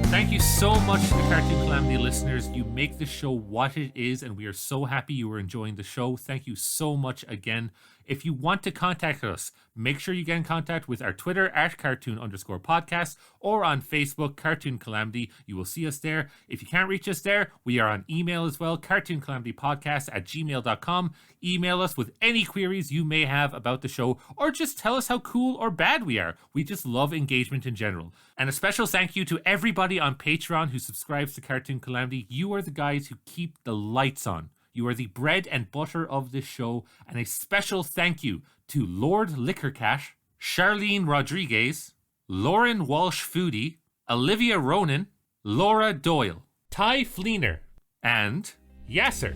Thank you so much to the Cartoon Calamity listeners. You make the show what it is, and we are so happy you are enjoying the show. Thank you so much again. If you want to contact us, make sure you get in contact with our Twitter at @cartoon_podcast or on Facebook, Cartoon Calamity. You will see us there. If you can't reach us there, we are on email as well, cartooncalamitypodcast@gmail.com. Email us with any queries you may have about the show, or just tell us how cool or bad we are. We just love engagement in general. And a special thank you to everybody on Patreon who subscribes to Cartoon Calamity. You are the guys who keep the lights on. You are the bread and butter of this show. And a special thank you to Lord Liquorcat, Charlene Rodriguez, Lauren Walsh Foodie, Olivia Ronan, Laura Doyle, Ty Fleener, and Yasser.